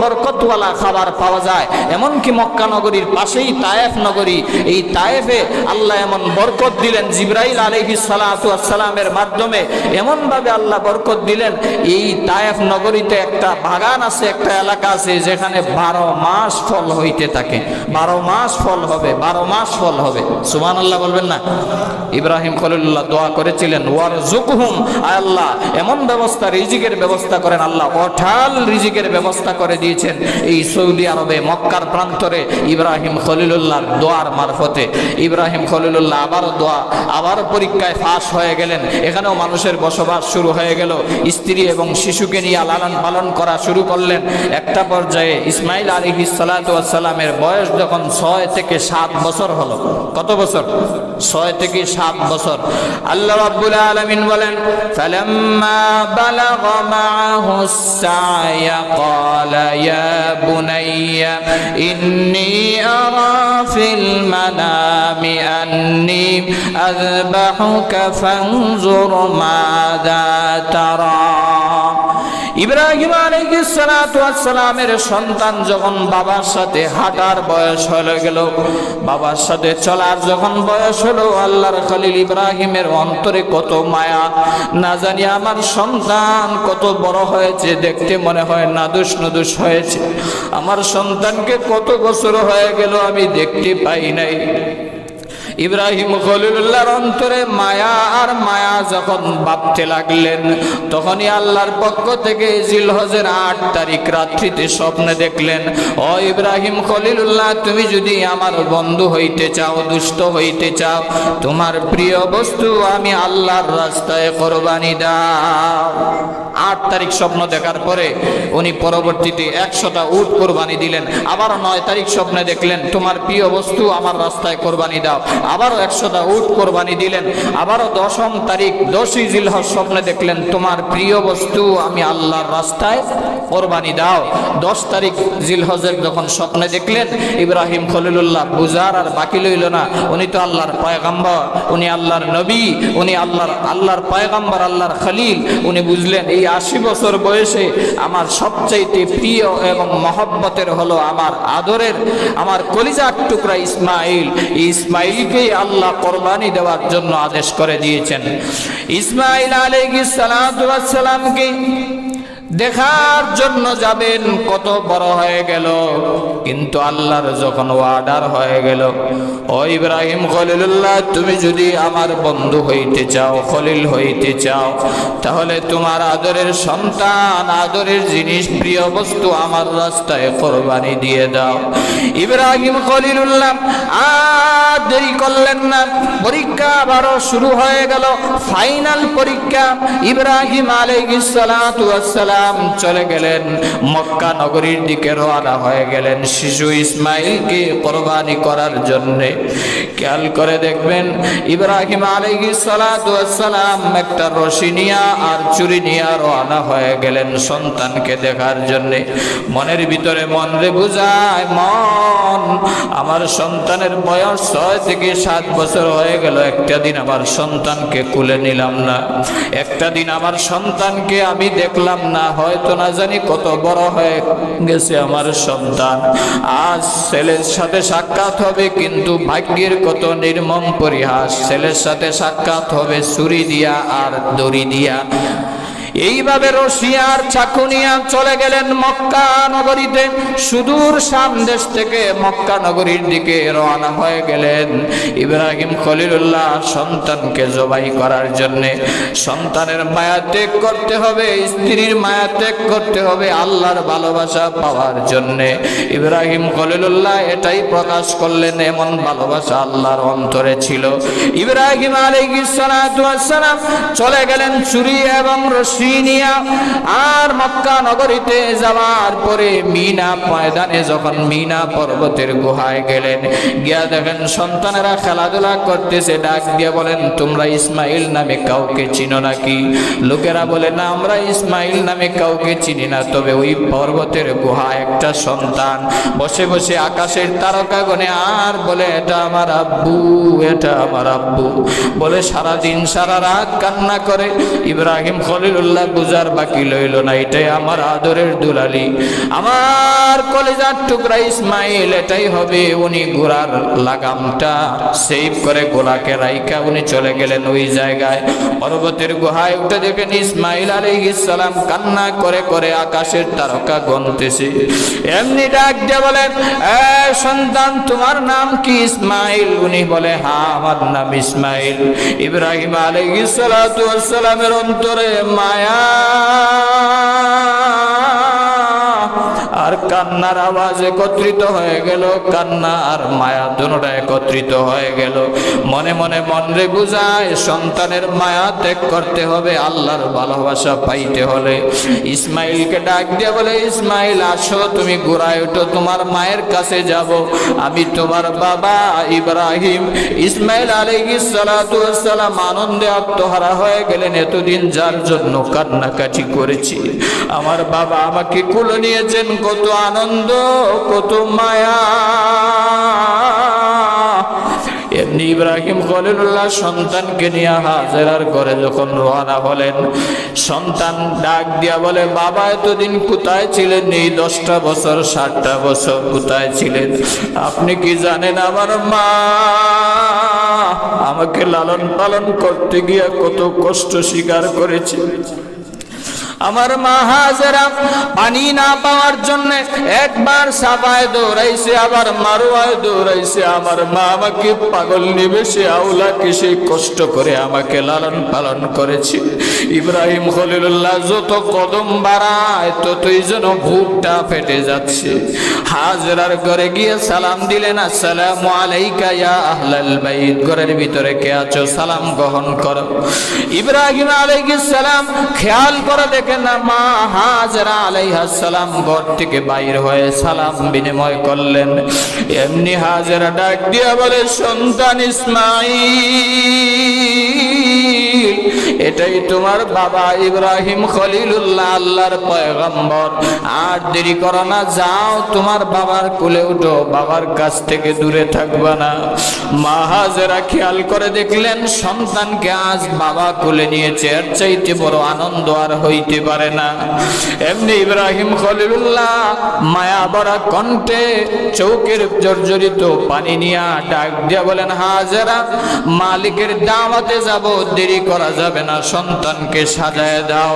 বরকতওয়ালা খাবার পাওয়া যায়। এমনকি মক্কা নগরীর পাশেই তায়েফ নগরী, এই তায়েফে আল্লাহ এমন বরকত দিলেন জিবরাইল আলাইহিস সালাতু ওয়াস সালামের মাধ্যমে, এমন ভাবে আল্লাহ বরকত দিলেন। এই তায়েফ নগরীতে একটা বাগান আছে, একটা এলাকা আছে যেখানে 12 মাস ফল হইতে থাকে। 12 মাস ফল হবে, 12 মাস ফল হবে। সুবহানাল্লাহ বলবেন না? ইব্রাহিম খলিলুল্লাহ দোয়া করেছিলেন, ওয়ারযুকহুম, আল্লাহ এমন ব্যবস্থা, রিজিকের ব্যবস্থা করেন। আল্লাহ অঢাল রিজিকের ব্যবস্থা করে দিয়েছেন এই সৌদি আরবে মক্কার প্রান্তরে ইব্রাহিম খলিলুল্লাহর দোয়ার মারফতে। ইব্রাহিম খলিলুল্লাহ আবারও দোয়া, আবারও পরীক্ষায় ফাঁস হয়ে গেলেন। এখানেও মানুষের বসবাস শুরু হয়ে গেল, স্ত্রী এবং শিশুকে নিয়ে লালন পালন করা শুরু করলেন। একটা পর্যায়ে ইসমাইল আলাইহিস সালাতু ওয়াস সালামের বয়স যখন 6 থেকে 7 বছর হলো। কত বছর? 6 থেকে 7 বছর। আল্লাহ রাব্বুল আলামিন বলেন, ফালাম্মা বালাগা মাআহুস সা'য়া ক্বালা ইয়া বুনাইয়া ইন্নী আরা ফিল মানামি আন্নী আযবাহুকা ফানজুর মাযা তারা। ইব্রাহিম আলাইহিস সালাতু ওয়াস সালামের সন্তান যখন বাবার সাথে হাঁটার বয়স হয়ে গেল, বাবার সাথে চলার যখন বয়স হলো, আল্লাহর খলিল ইব্রাহিমের অন্তরে কত মায়া। না জানি আমার সন্তান কত বড় হয়েছে, দেখতে মনে হয় নাদুস নুদুস হয়েছে। আমার সন্তানকে কত বছর হয়ে গেল আমি দেখতে পাই নাই। ইব্রাহিম খলিলুল্লাহর অন্তরে মায়া আর মায়া যখন ভাবতে লাগলেন, তখনই আল্লাহর পক্ষ থেকে জিলহজের 8 তারিখ রাত্রিতে স্বপ্নে দেখলেন, ও ইব্রাহিম খলিলুল্লাহ, তুমি যদি আমার বন্ধু হইতে চাও, দুষ্ট হইতে চাও, তোমার প্রিয় বস্তু আমি আল্লাহর রাস্তায় কোরবানি দাও। 8 তারিখ স্বপ্ন দেখার পরে উনি পরবর্তীতে 100টা উট কোরবানি দিলেন। আবার 9 তারিখ স্বপ্নে দেখলেন, তোমার প্রিয় বস্তু আমার রাস্তায় কোরবানি দাও। আবারও 100টা উট কোরবানি দিলেন। আবারও 10ম তারিখ 10ই জিলহজ স্বপ্নে দেখলেন, তোমার প্রিয় বস্তু আমি আল্লাহর রাস্তায় কোরবানি দাও। 10 তারিখ জিলহজের যখন স্বপ্নে দেখলেন, ইব্রাহিম খলিলুল্লাহ বুঝার আর বাকি লইল না। উনি তো আল্লাহর পয়গম্বর, উনি আল্লাহর নবী, উনি আল্লাহর পয়গম্বর, আল্লাহর খলিল। উনি বুঝলেন এই 80 বছর বয়সে আমার সবচাইতে প্রিয় এবং মহব্বতের হলো আমার আদরের, আমার কলিজার টুকরা ইসমাইল। ইসমাইলকে আল্লাহ কোরবানি দেওয়ার জন্য আদেশ করে দিয়েছেন। ইসমাইল আলাইহিস সালাতু ওয়াস সালামকে দেখার জন্য যাবেন, কত বড় হয়ে গেল, কিন্তু আল্লাহর যখন ওয়ার্ডার হয়ে গেল, ও ইব্রাহিম খলিলুল্লাহ, তুমি যদি আমার বন্ধু হইতে চাও, খলিল হইতে চাও, তাহলে তোমার আদরের সন্তান, আদরের জিনিস, প্রিয় বস্তু আমার রাস্তায় কোরবানি দিয়ে দাও। ইব্রাহিম খলিলুল্লাহ আর দেরি করলেন না, পরীক্ষা আবারও শুরু হয়ে গেল, ফাইনাল পরীক্ষা। ইব্রাহিম আলাইহিস সালাতু ওয়াস সালাম চলে গেলেন মক্কা নগরীর দিকে, রওনা হয়ে গেলেন শিশু ইসমাইলকে কোরবানি করার জন্য। খেয়াল করে দেখবেন, ইব্রাহিম আলাইহিস সালাতু ওয়াস সালাম একটা রশি নিয়া আর চুরি নিয়া রওনা হয়ে গেলেন সন্তানকে দেখার জন্য। মনের ভিতরে মন রে বুঝায়, মন, আমার সন্তানের বয়স 6 থেকে 7 বছর হয়ে গেল, একটা দিন আমার সন্তানকে কুলে নিলাম না, একটা দিন আমার সন্তানকে আমি দেখলাম না, হয়তো না জানি কত বড় হয়ে গেছে আমার সন্তান। আজ ছেলের সাথে সাক্ষাৎ হবে, কিন্তু ভাগ্যের কত নির্মম পরিহাস, ছেলের সাথে সাক্ষাৎ হবে ছুরি দিয়া আর দড়ি দিয়া। এইভাবে রশিয়ার চাকুনিয়া চলে গেলেন মক্কা নগরীতে। সুদূর শাম দেশ থেকে মক্কা নগরীর দিকে রওনা হয়ে গেলেন ইব্রাহিম খলিলুল্লাহ সন্তানকে জবাই করার জন্য। সন্তানের মায়া ত্যাগ করতে হবে, স্ত্রীর মায়া ত্যাগ করতে হবে আল্লাহর ভালোবাসা পাওয়ার জন্য। ইব্রাহিম খলিলুল্লাহ এটাই প্রকাশ করলেন, এমন ভালোবাসা আল্লাহর অন্তরে ছিল। ইব্রাহিম আলাইহিস সালাতু ওয়াস সালাম চলে গেলেন ছুরি এবং রশি নিয়ে। আর মক্কা নগরীতে যাওয়ার পরে মিনা ময়দানে যখন মিনা পর্বতের গুহায় গেলেন, গিয়া দেখেন সন্তানেরা খেলাধুলা করতেছে। ডাক দিয়ে বলেন, তোমরা ইসমাইল নামে কাউকে চিনো নাকি? লোকেরা বলে, না, আমরা ইসমাইল নামে কাউকে চিনি না, তবে ওই পর্বতের গুহায় একটা সন্তান বসে বসে আকাশের তারকা গণে আর বলে, এটা আমার আব্বু, এটা আমার আব্বু বলে সারাদিন সারা রাত কান্না করে। ইব্রাহিম খলিলুল্লাহ বুঝার বাকি লইল না, এটাই আমার আদরের দুলালি, আমার কলেজার টুকরা ইসমাইল, এটাই হবে। উনি গোড়ার লাগামটা সেভ করে গোলাকে রাইকা উনি চলে গেলেন ওই জায়গায়। পর্বতের গুহায় উঠে দেখেন ইসমাইল আলাইহিস সালাম কান্না করে করে আকাশের তারকা গণতেছে। এমনি ডাক দিয়ে বলেন, এ সন্তান, তোমার নাম কি? ইসমাইল। উনি বলে, হ্যাঁ, আমার নাম ইসমাইল। ইব্রাহিম আলাইহিস সালাতু ওয়াস সালামের অন্তরে মায়া আর কান্নার আওয়াজ একত্রিত হয়ে গেল। কান্না আর মায়া দুটোটা একত্রিত হয়ে গেল। মনে মনে মনরে বুঝায়, সন্তানের মায়া ত্যাগ করতে হবে আল্লাহর ভালোবাসা পাইতে হলে। ইসমাইলকে ডাক দিয়ে বলে, ইসমাইল, আসো, তুমি ঘোড়ায় ওঠো, তোমার মায়ের কাছে যাব, আমি তোমার বাবা ইব্রাহিম। ইসমাইল আলাইহিস সালাতু ওয়াস সালাম আনন্দে আত্মহারা হয়ে গেলেন। এতদিন যার জন্য কান্নাকাটি করেছি, আমার বাবা আমাকে কুলে নিয়েছেন, কত আনন্দ, কত মায়া। এমনি ইব্রাহিম খলিলুল্লাহ সন্তানকে নিয়ে হাজেরার ঘরে যখন রওনা হলেন, সন্তান ডাক দিয়া বলে, বাবা এতদিন কোথায় ছিলেন? এই 10টা বছর 60টা বছর কোথায় ছিলেন? আপনি কি জানেন আমার মা আমাকে লালন পালন করতে গিয়ে কত কষ্ট স্বীকার করেছে? আমার মা হাজেরা পানি না পাওয়ার জন্য একবার সাফায় দৌড়াইছে, আবার মারোয়ায় দৌড়াইছে। আমার মা আমাকে পাগল নিবেশে আউলাকে সেই কষ্ট করে আমাকে লালন পালন করেছে। ইব্রাহিম খলিলুল্লাহ যত কদম বাড়ায় ততই যেন বুকটা ফেটে যাচ্ছে। হাজেরার ঘরে গিয়ে সালাম দিলেন, আসসালামু আলাইকা ইয়া আহলাল বাইত, ঘরের ভিতরে কে আছো? সালাম গ্রহণ করো। ইব্রাহিম আলাইহিস সালাম খেয়াল করে দেখেন না, মা হাজেরা আলাইহিস সালাম ঘর থেকে বাইর হয়ে সালাম বিনিময় করলেন। এমনি হাজেরা ডাক দিয়া বলে, সন্তান ইসমাইল, এটাই তোমার বাবা ইব্রাহিম খলিলুল্লাহ, আল্লাহর পয়গম্বর। আর দেরি করো না, যাও তোমার বাবার কোলে উঠো, বাবার কাছ থেকে দূরে থাকবা না। মা হাজেরা খেয়াল করে দেখলেন সন্তানকে আজ বাবা কোলে নিয়েছে, এর চাইতে বড় আনন্দ আর হইতে পারে না। এমনি ইব্রাহিম খলিলুল্লাহ মায়া ভরা কণ্ঠে চৌকের জর্জরিত পানি নিয়ে ডাক দিয়া বলেন, হাজেরা, মালিকের দাওয়াতে যাব, দেরি করা যাবে না, সন্তানকে সাজায় দাও,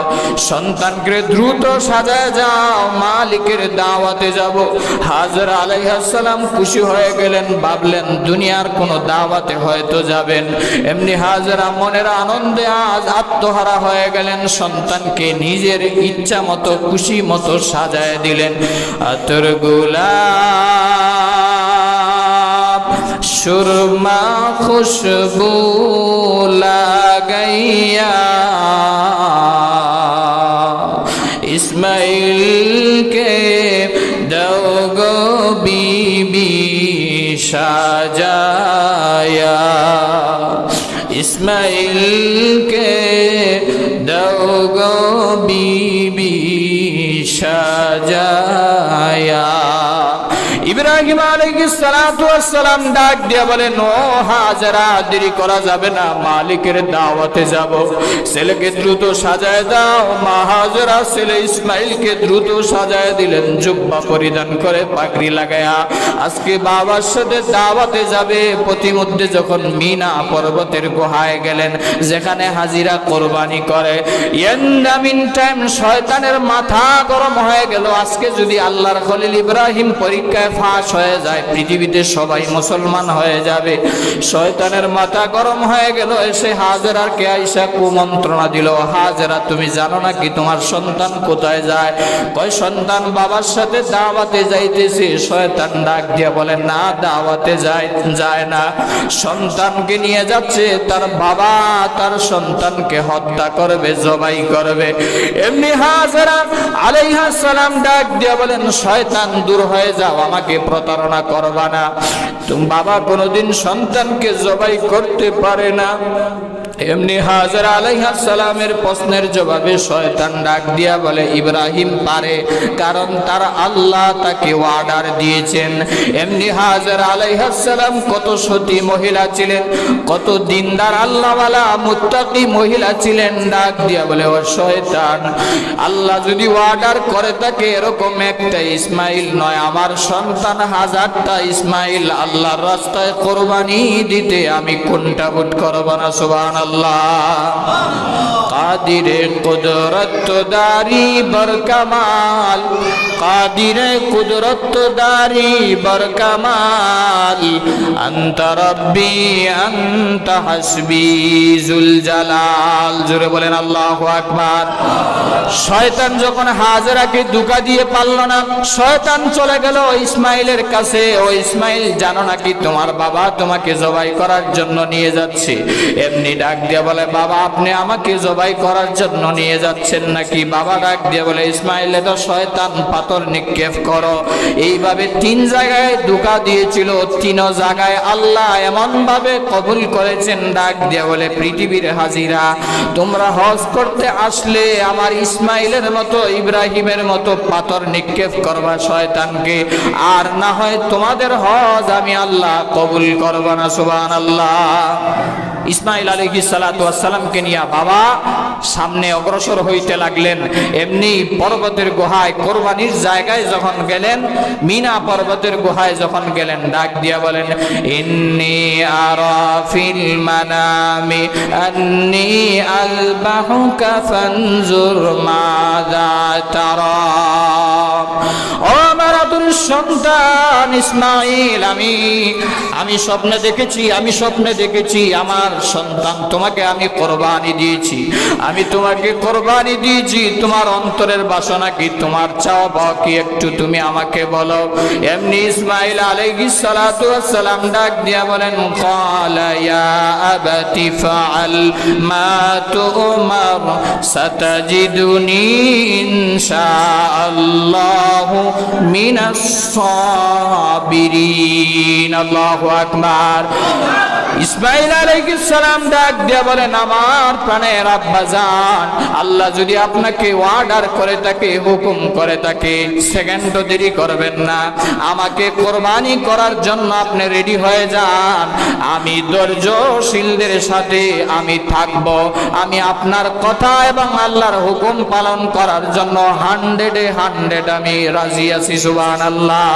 সন্তানকে দ্রুত সাজায় যাও, মালিকের দাওয়াতে যাব। হাজেরা আলাইহিস সালাম খুশি হয়ে গেলেন, ভাবলেন দুনিয়ার কোনো দাওয়াতে হয়তো যাবেন। এমনি হাজেরা মনের আনন্দে আজ আত্মহারা হয়ে গেলেন, সন্তানকে নিজের ইচ্ছা মতো খুশি মতো সাজায় দিলেন। আতর গোলাপ সুরমা খুশবু লাগাইয়া ইসমাইলকে দাও গো বিবি সাজায়া, ইসমাইলকে দাও গো বিবি সাজায়া। ইব্রাহিম আলাইহিস সালাতু ওয়াস সালাম ডাক দিয়ে বলেন, ও হাজেরা, দেরি করা যাবে না, মালিকের দাওয়াতে যাব। ছেলেকে দ্রুত সাজায় দাও। মা হাজেরা ছেলে ইসমাইলকে দ্রুত সাজায় দিলেন, জুব্বা পরিধান করে পাগড়ি লাগায়া। আজকে বাবার সাথে দাওয়াতে যাবে। প্রতিমধ্যে যখন মিনা পর্বতের গুহায় গেলেন, যেখানে হাজিরা কোরবানি করে, ইন টাইম শয়তানের মাথা গরম হয়ে গেল। আজকে যদি আল্লাহর খলিল ইব্রাহিম পরীক্ষায় ফাঁস হয়ে যায়, পৃথিবীতে সবাই মুসলমান হয়ে যাবে। শয়তানের মাথা গরম হয়ে গেল। এসে হাজেরাকে আইসা কুমন্ত্রণা দিল, হাজেরা, তুমি জানো নাকি তোমার সন্তান কোথায় যায়? কয়, সন্তান বাবার সাথে দাওয়াতে যাইতেছে। শয়তান ডাক দিয়ে বলে, না, দাওয়াতে যায় না, সন্তানকে নিয়ে যাচ্ছে। তার বাবা তার সন্তানকে হত্যা করবে, জবাই করবে। এমনি হাজেরা আলাইহিস সালাম ডাক দিয়ে বলেন, শয়তান, দূর হয়ে যাও, আমাকে প্রতারণা করবা না। তুমি বাবা কোনোদিন সন্তানকে জবাই করতে পারে না। এমনি হাজেরা আলাইহিস সালামের প্রশ্নের জবাবে শয়তান ডাক দিয়া বলে, ইব্রাহিম পারে, কারণ তার আল্লাহ তাকে অর্ডার দিয়েছেন। এমনি হাজেরা আলাইহিস সালাম কত সতী মহিলা ছিলেন, কত দিনদার আল্লাহওয়ালা মুত্তাকি মহিলা ছিলেন। ডাক দিয়া বলে, ও শয়তান, আল্লাহ যদি অর্ডার করে থাকে এরকম একটা ইসমাইল নয়, আমার সন্তান 1000টা ইসমাইল আল্লাহর রাস্তায় কোরবানি দিতে আমি কোনটা বুট করব না? সুবহানাল্লাহ। কাদিরে কুদরত দারি বরকামাল, কাদিরে কুদরত দারি বরকামাল, আনতা রব্বি আনতা হাসবি জুল জালাল। জোরে বলেন আল্লাহু আকবার। শয়তান যখন হাজেরাকে ধোঁকা দিয়ে পারল না, শয়তান চলে গেল ইসমাইলের কাছে। ও ইসমাইল, জানো নাকি তোমার বাবা তোমাকে জবাই করার জন্য নিয়ে যাচ্ছে? এমনি ডাক দিয়ে বলে, বাবা, আপনি আমাকে জবাই করার জন্য নিয়ে যাচ্ছেন নাকি? বাবা ডাক দিয়ে বলে, ইসমাইল, এটা শয়তান, পাথর নিক্ষেপ করো। এইভাবে 3 জায়গায় ধোঁকা দিয়েছিল, 3 জায়গায় আল্লাহ এমন ভাবে কবুল করেছেন। ডাক দিয়ে বলে, পৃথিবীর হাজিরা, তোমরা হজ করতে আসলে আমার ইসমাইলের মতো, ইব্রাহিমের মতো পাথর নিক্ষেপ করবা শয়তানকে, আর না হয় তোমাদের হজ আমি আল্লাহ কবুল করব না। সুবহানাল্লাহ। ইসমাইল আলাইহিস সালাতু ওয়াস সালামকে নিয়ে বাবা সামনে অগ্রসর হইতে লাগলেন। এমনি পর্বতের গুহায় কোরবানির জায়গায় যখন গেলেন, মিনা পর্বতের গুহায় যখন গেলেন, ডাক দিয়া বলেন, ইন্নী আরা ফিল মানামি আন্নী আলবাহুকা ফানজুর মাযা তারা। ও আমার আদর সন্তান ইসমাইল, আমি স্বপ্নে দেখেছি আমার সন্তান, তোমাকে আমি কোরবানি দিয়েছি, আমি তোমাকে কোরবানি দিয়েছি। তোমার অন্তরের বাসনা কি, তোমার চাওয়া কি, একটু তুমি আমাকে বলো। এমনি ইসমাইল আলাইহিস সালাতু ওয়াস সালাম ডাক দিয়া বলেন, ক্বালা ইয়া আবাতি ফাআল মা তুমার সাতাজিদুনি ইনশাআল্লাহু মিনাস সাবিরিন। আল্লাহু আকবার। ইসমাইল আলাইহিস সালাম ডাক দিয়ে বলেন, আমার প্রাণের আব্বাজান, আল্লাহ যদি আপনাকে অর্ডার করে থাকে, হুকুম করে থাকে, সেকেন্ডও দেরি করবেন না, আমাকে কোরবানি করার জন্য আপনি রেডি হয়ে যান। আমি ধৈর্যশীলদের সাথে আমি থাকব। আমি আপনার কথা এবং আল্লাহর হুকুম পালন করার জন্য 100 আমি রাজি আছি। সুবহানাল্লাহ।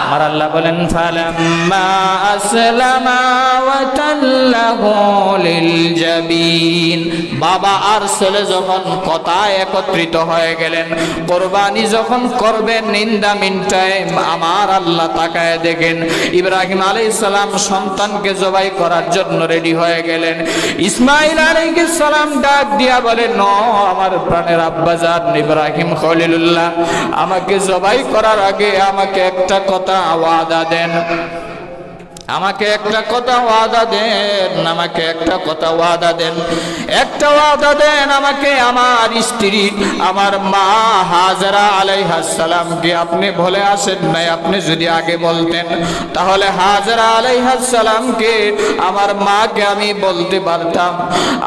আমার আল্লাহ বলেন, ফালাম্মা আসলামা ওয়া তাল্লাহু লিল জাবিন। বাবা আর ছেলে যখন কথায় একত্রিত হয়ে গেলেন, কোরবানি যখন করবেন, ইন দা মিন টাইম আমার আল্লাহ তাকায় দেখেন ইব্রাহিম আলাইহিস সালাম সন্তানকে জবাই করার জন্য রেডি হয়ে গেলেন। ইসমাইল আলাইহিস সালাম ডাক দিয়া বলেন, ন আমার প্রাণের আব্বাজান ইব্রাহিম খলিলুল্লাহ, আমাকে জবাই করার আগে আমাকে একটা কথা ওয়াদা দেন। আমাকে একটা কথা ওয়াদা দেন, আমাকে একটা কথা ওয়াদা দেন, একটা ওয়াদা দেন আমাকে। আমার স্ত্রী, আমার মা হাজরা আলাইহিস সালামকে আপনি বলে আসেন নাই, আপনি যদি আগে বলতেন তাহলে হাজরা আলাইহিস সালামকে, আমার মাকে আমি বলতে পারতাম।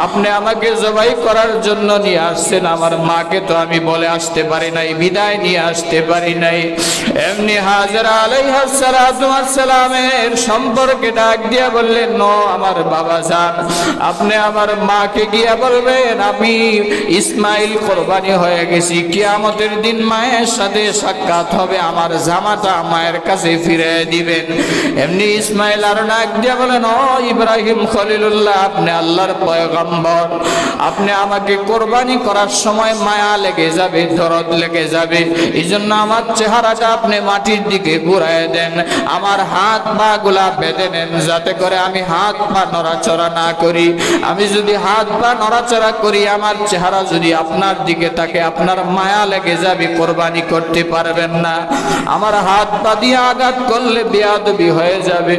আপনি আমাকে জবাই করার জন্য নিয়ে আসছেন, আমার মাকে তো আমি বলে আসতে পারি নাই, বিদায় নিয়ে আসতে পারি নাই। এমনি হাজরা আলাইহিস সালামের সম্পর্কে ডাক দিয়া বললেন, নো আমার বাবা যান, আপনি আমার মাকে গিয়া বলবেন আমি ইসমাইল কোরবানি হয়ে গেছি, কিয়ামতের দিন মায়ের সাথে সাক্ষাৎ হবে, আমার জামাটা মায়ের কাছে ফিরে দিবেন। এমনি ইসমাইল আর ডাক দিয়া বলেন, ও ইব্রাহিম খলিলুল্লাহ, আপনি আল্লাহর পয়গম্বর, আপনি আমাকে কোরবানি করার সময় মায়া লেগে যাবে, দরদ লেগে যাবে, এই জন্য আমার চেহারাটা আপনি মাটির দিকে ঘুরায় দেন, আমার হাত পা গুলা বেঁধে নেন, যাতে করে আমি হাত পা নড়াচড়া না করি। আমি যদি হাত পা নড়াচড়া করি, আমার চেহারা যদি আপনার দিকে থাকে, আপনার মায়া লেগে যাবে, কোরবানি করতে পারবেন না। আমার হাত পা দিয়ে আঘাত করলে বেয়াদবি হয়ে যাবে।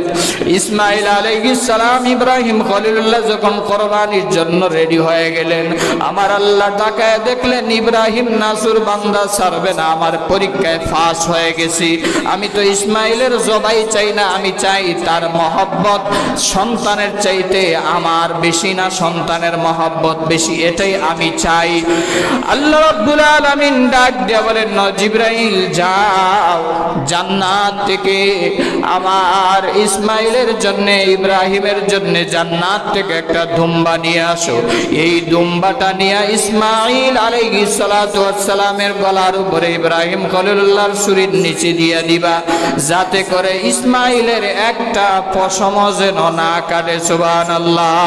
ইসমাইল আলাইহিস সালাম, ইব্রাহিম খলিলুল্লাহ যখন কোরবানির জন্য রেডি হয়ে গেলেন, আমার আল্লাহ তাকায় দেখলেন ইব্রাহিম নাসুর বান্দা ছাড়বে না, আমার পরীক্ষায় ফাঁস হয়ে গেছি। আমি তো ইসমাইলের জবাই চাই না, আমি চাই তার মহব্বত সন্তানের চাইতে আমার বেশি না, সন্তানের মহব্বত বেশি, এটাই আমি চাই। আল্লাহ রাব্বুল আলামিন ডাক দিয়ে বলেন, জিবরাইল যাও, জান্নাত থেকে আমার ইসমাইলের জন্য, ইব্রাহিমের জন্য জান্নাত থেকে একটা দুম্বা নিয়ে আসো। এই দুম্বাটা নিয়ে ইসমাইল আলাইহিস সালাতু ওয়াস সালামের গলার উপরে ইব্রাহিম খলিলুল্লাহর ছুরির নিচে দিয়ে দিবা, যাতে করে ইসমাইলের একটা পশম যেন না কাটে। সুবহানাল্লাহ।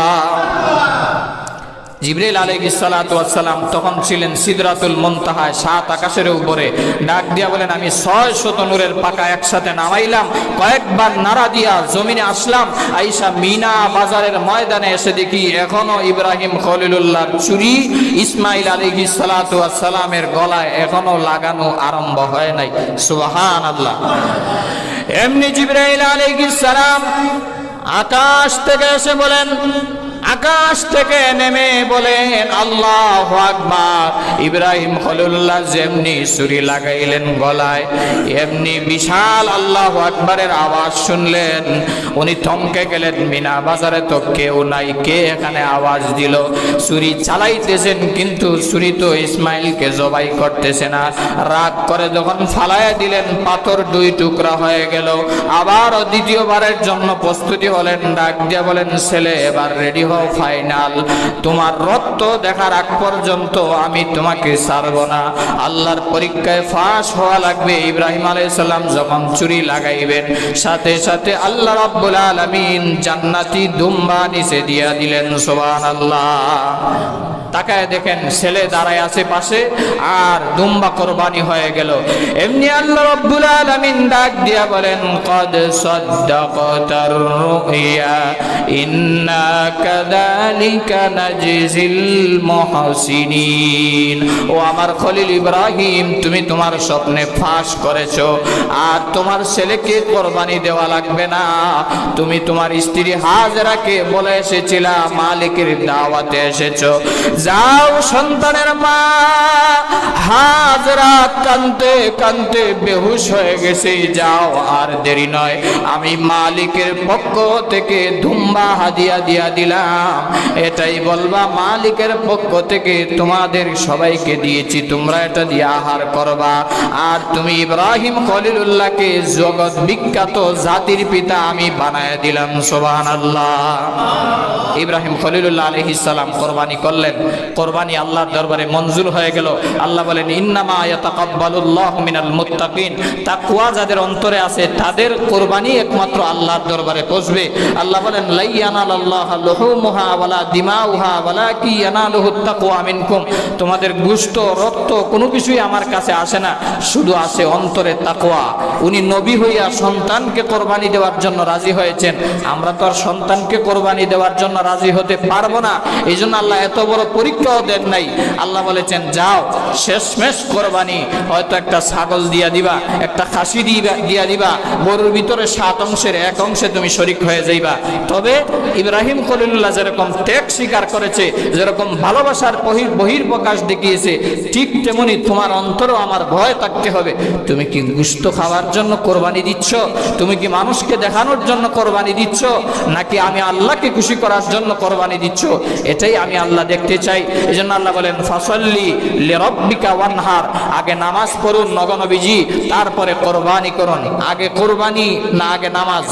জিবরাইল আলাইহিস সালাতু ওয়াস সালাম তখন ছিলেন সিদরাতুল মুনতাহায়, সাত আকাশের উপরে। ডাক দিয়া বলেন, আমি 600 নূরের পাকা একসাথে নামাইলাম, কয়েকবার নাড়া দিয়া জমিনে আসলাম, আইসা মিনা বাজারের ময়দানে এসে দেখি এখনো ইব্রাহিম খলিলুল্লাহর ছুরি ইসমাইল আলাইহিস সালাতু ওয়াস সালামের গলায় এখনো লাগানো আরম্ভ হয় নাই। সুবহানাল্লাহ। এমনি জিবরাইল আলাইহিস সালাম আকাশ থেকে এসে বলেন, আকাশ থেকে নেমে বলেন, আল্লাহু আকবার। ইব্রাহিম খলিলুল্লাহ যেমনি ছুরি লাগাইলেন গলায়, এমনি বিশাল আল্লাহু আকবারের আওয়াজ শুনলেন। উনি থমকে গেলেন, মিনা বাজারে তো কেউ নাই, কে এখানে আওয়াজ দিল? ছুরি চালাইতেছেন কিন্তু ছুরি তো ইসমাইলকে জবাই করতেছে না। রাগ করে যখন ফালাইয়া দিলেন, পাথর 2 টুকরা হয়ে গেল। আবার দ্বিতীয়বারের জন্য প্রস্তুতি হলেন, ডাক দিয়া বলেন, ছেলে এবার রেডি হও, ফাইনাল, তোমার রক্ত দেখার আগ পর্যন্ত আমি তোমাকে ছাড়ব না। আল্লাহর পরীক্ষায় ফাঁস হওয়া লাগবে। ইব্রাহিম আলাইহিস সালাম যখন ছুরি লাগাইবেন, সাথে সাথে আল্লাহ রাব্বুল আলামিন জান্নাতি দুম্বা নিচে দিয়া দিলেন। সুবহানাল্লাহ। তাকায় দেখেন ছেলে দাঁড়ায় আছে পাশে, আর দুম্বা কোরবানি হয়ে গেল। এমনি আল্লাহ রাব্বুল আলামিন ডাক দিয়া বলেন, কদ সাদ্দাকাতার রুইয়া ইন্না কাযালিকা নাজিল মুহসিনিন। ও আমার খলিল ইব্রাহিম, তুমি তোমার স্বপ্নে ফাঁস করেছো, আর তোমার ছেলেকে কোরবানি দেওয়া লাগবে না। তুমি তোমার স্ত্রী হাজরাকে বলে এসেছিলা, মালিকের দাওয়াতে এসেছো, যাও সন্তানের মা হাজরা কাঁদতে কাঁদতে বেহুশ হয়ে গেছে, যাও আর দেরি নয়, আমি মালিকের পক্ষ থেকে দুম্বা হাদিয়া দিয়া দিলাম, এটাই বলবা মালিকের পক্ষ থেকে তোমাদের সবাইকে দিয়েছি, তোমরা এটা দিয়ে আহার করবা। আর তুমি ইব্রাহিম খলিলুল্লাহকে জগৎ বিখ্যাত জাতির পিতা আমি বানায় দিলাম। সুবহানাল্লাহ। ইব্রাহিম খলিলুল্লাহ আলাইহিস সালাম কোরবানি করলেন, কোরবানি আল্লাহর দরবারে মঞ্জুর হয়ে গেল। আল্লাহ বলেন, ইন্নামা ইয়াতাকাব্বালুল্লাহু মিনাল মুত্তাকিন, তাকওয়া যাদের অন্তরে আছে তাদের কোরবানি একমাত্র আল্লাহর দরবারে পৌঁছবে। আল্লাহ বলেন, লা ইয়ানালাল্লাহু লুহুমুহা ওয়ালা দিমাউহা ওয়ালাকি ইয়ানালুহুত তাকওয়া মিনকুম, তোমাদের গোশত রক্ত কোনো কিছুই আমার কাছে আসে না, শুধু আসে অন্তরে তাকওয়া। উনি নবী হইয়া সন্তানকে কোরবানি দেওয়ার জন্য রাজি হয়েছেন, আমরা তো আর সন্তানকে কোরবানি দেওয়ার জন্য রাজি হতে পারবো না। এই জন্য আল্লাহ এত বড় পরীক্ষাও দেন নাই। আল্লাহ বলেছেন যাও শেষমেশ কোরবানি, হয়তো একটা ছাগল দিয়া দিবা, একটা খাসি দিয়া দিবা, গরুর ভিতরে 7 অংশের 1 অংশে তুমি শরীক হয়ে যাইবা। তবে ইব্রাহিম খলিলুল্লাহ যেরকম ত্যাগ স্বীকার করেছে, যেরকম ভালোবাসার বহির প্রকাশ দেখিয়েছে, ঠিক তেমনি তোমার অন্তরও আমার ভয় থাকতে হবে। তুমি কি গোশত খাওয়ার জন্য কোরবানি দিচ্ছ? তুমি কি মানুষকে দেখানোর জন্য কোরবানি দিচ্ছ, নাকি আমি আল্লাহকে খুশি করার জন্য কোরবানি দিচ্ছ? এটাই আমি আল্লাহ দেখতে চাই। এই জন্য আল্লাহ বলেন ফাসাল্লি লিরাব্বিকা ওয়ানহার, আগে নামাজ পড়ুন নগনবীজি, তারপরে কোরবানি করুন। আগে কোরবানি না আগে নামাজ?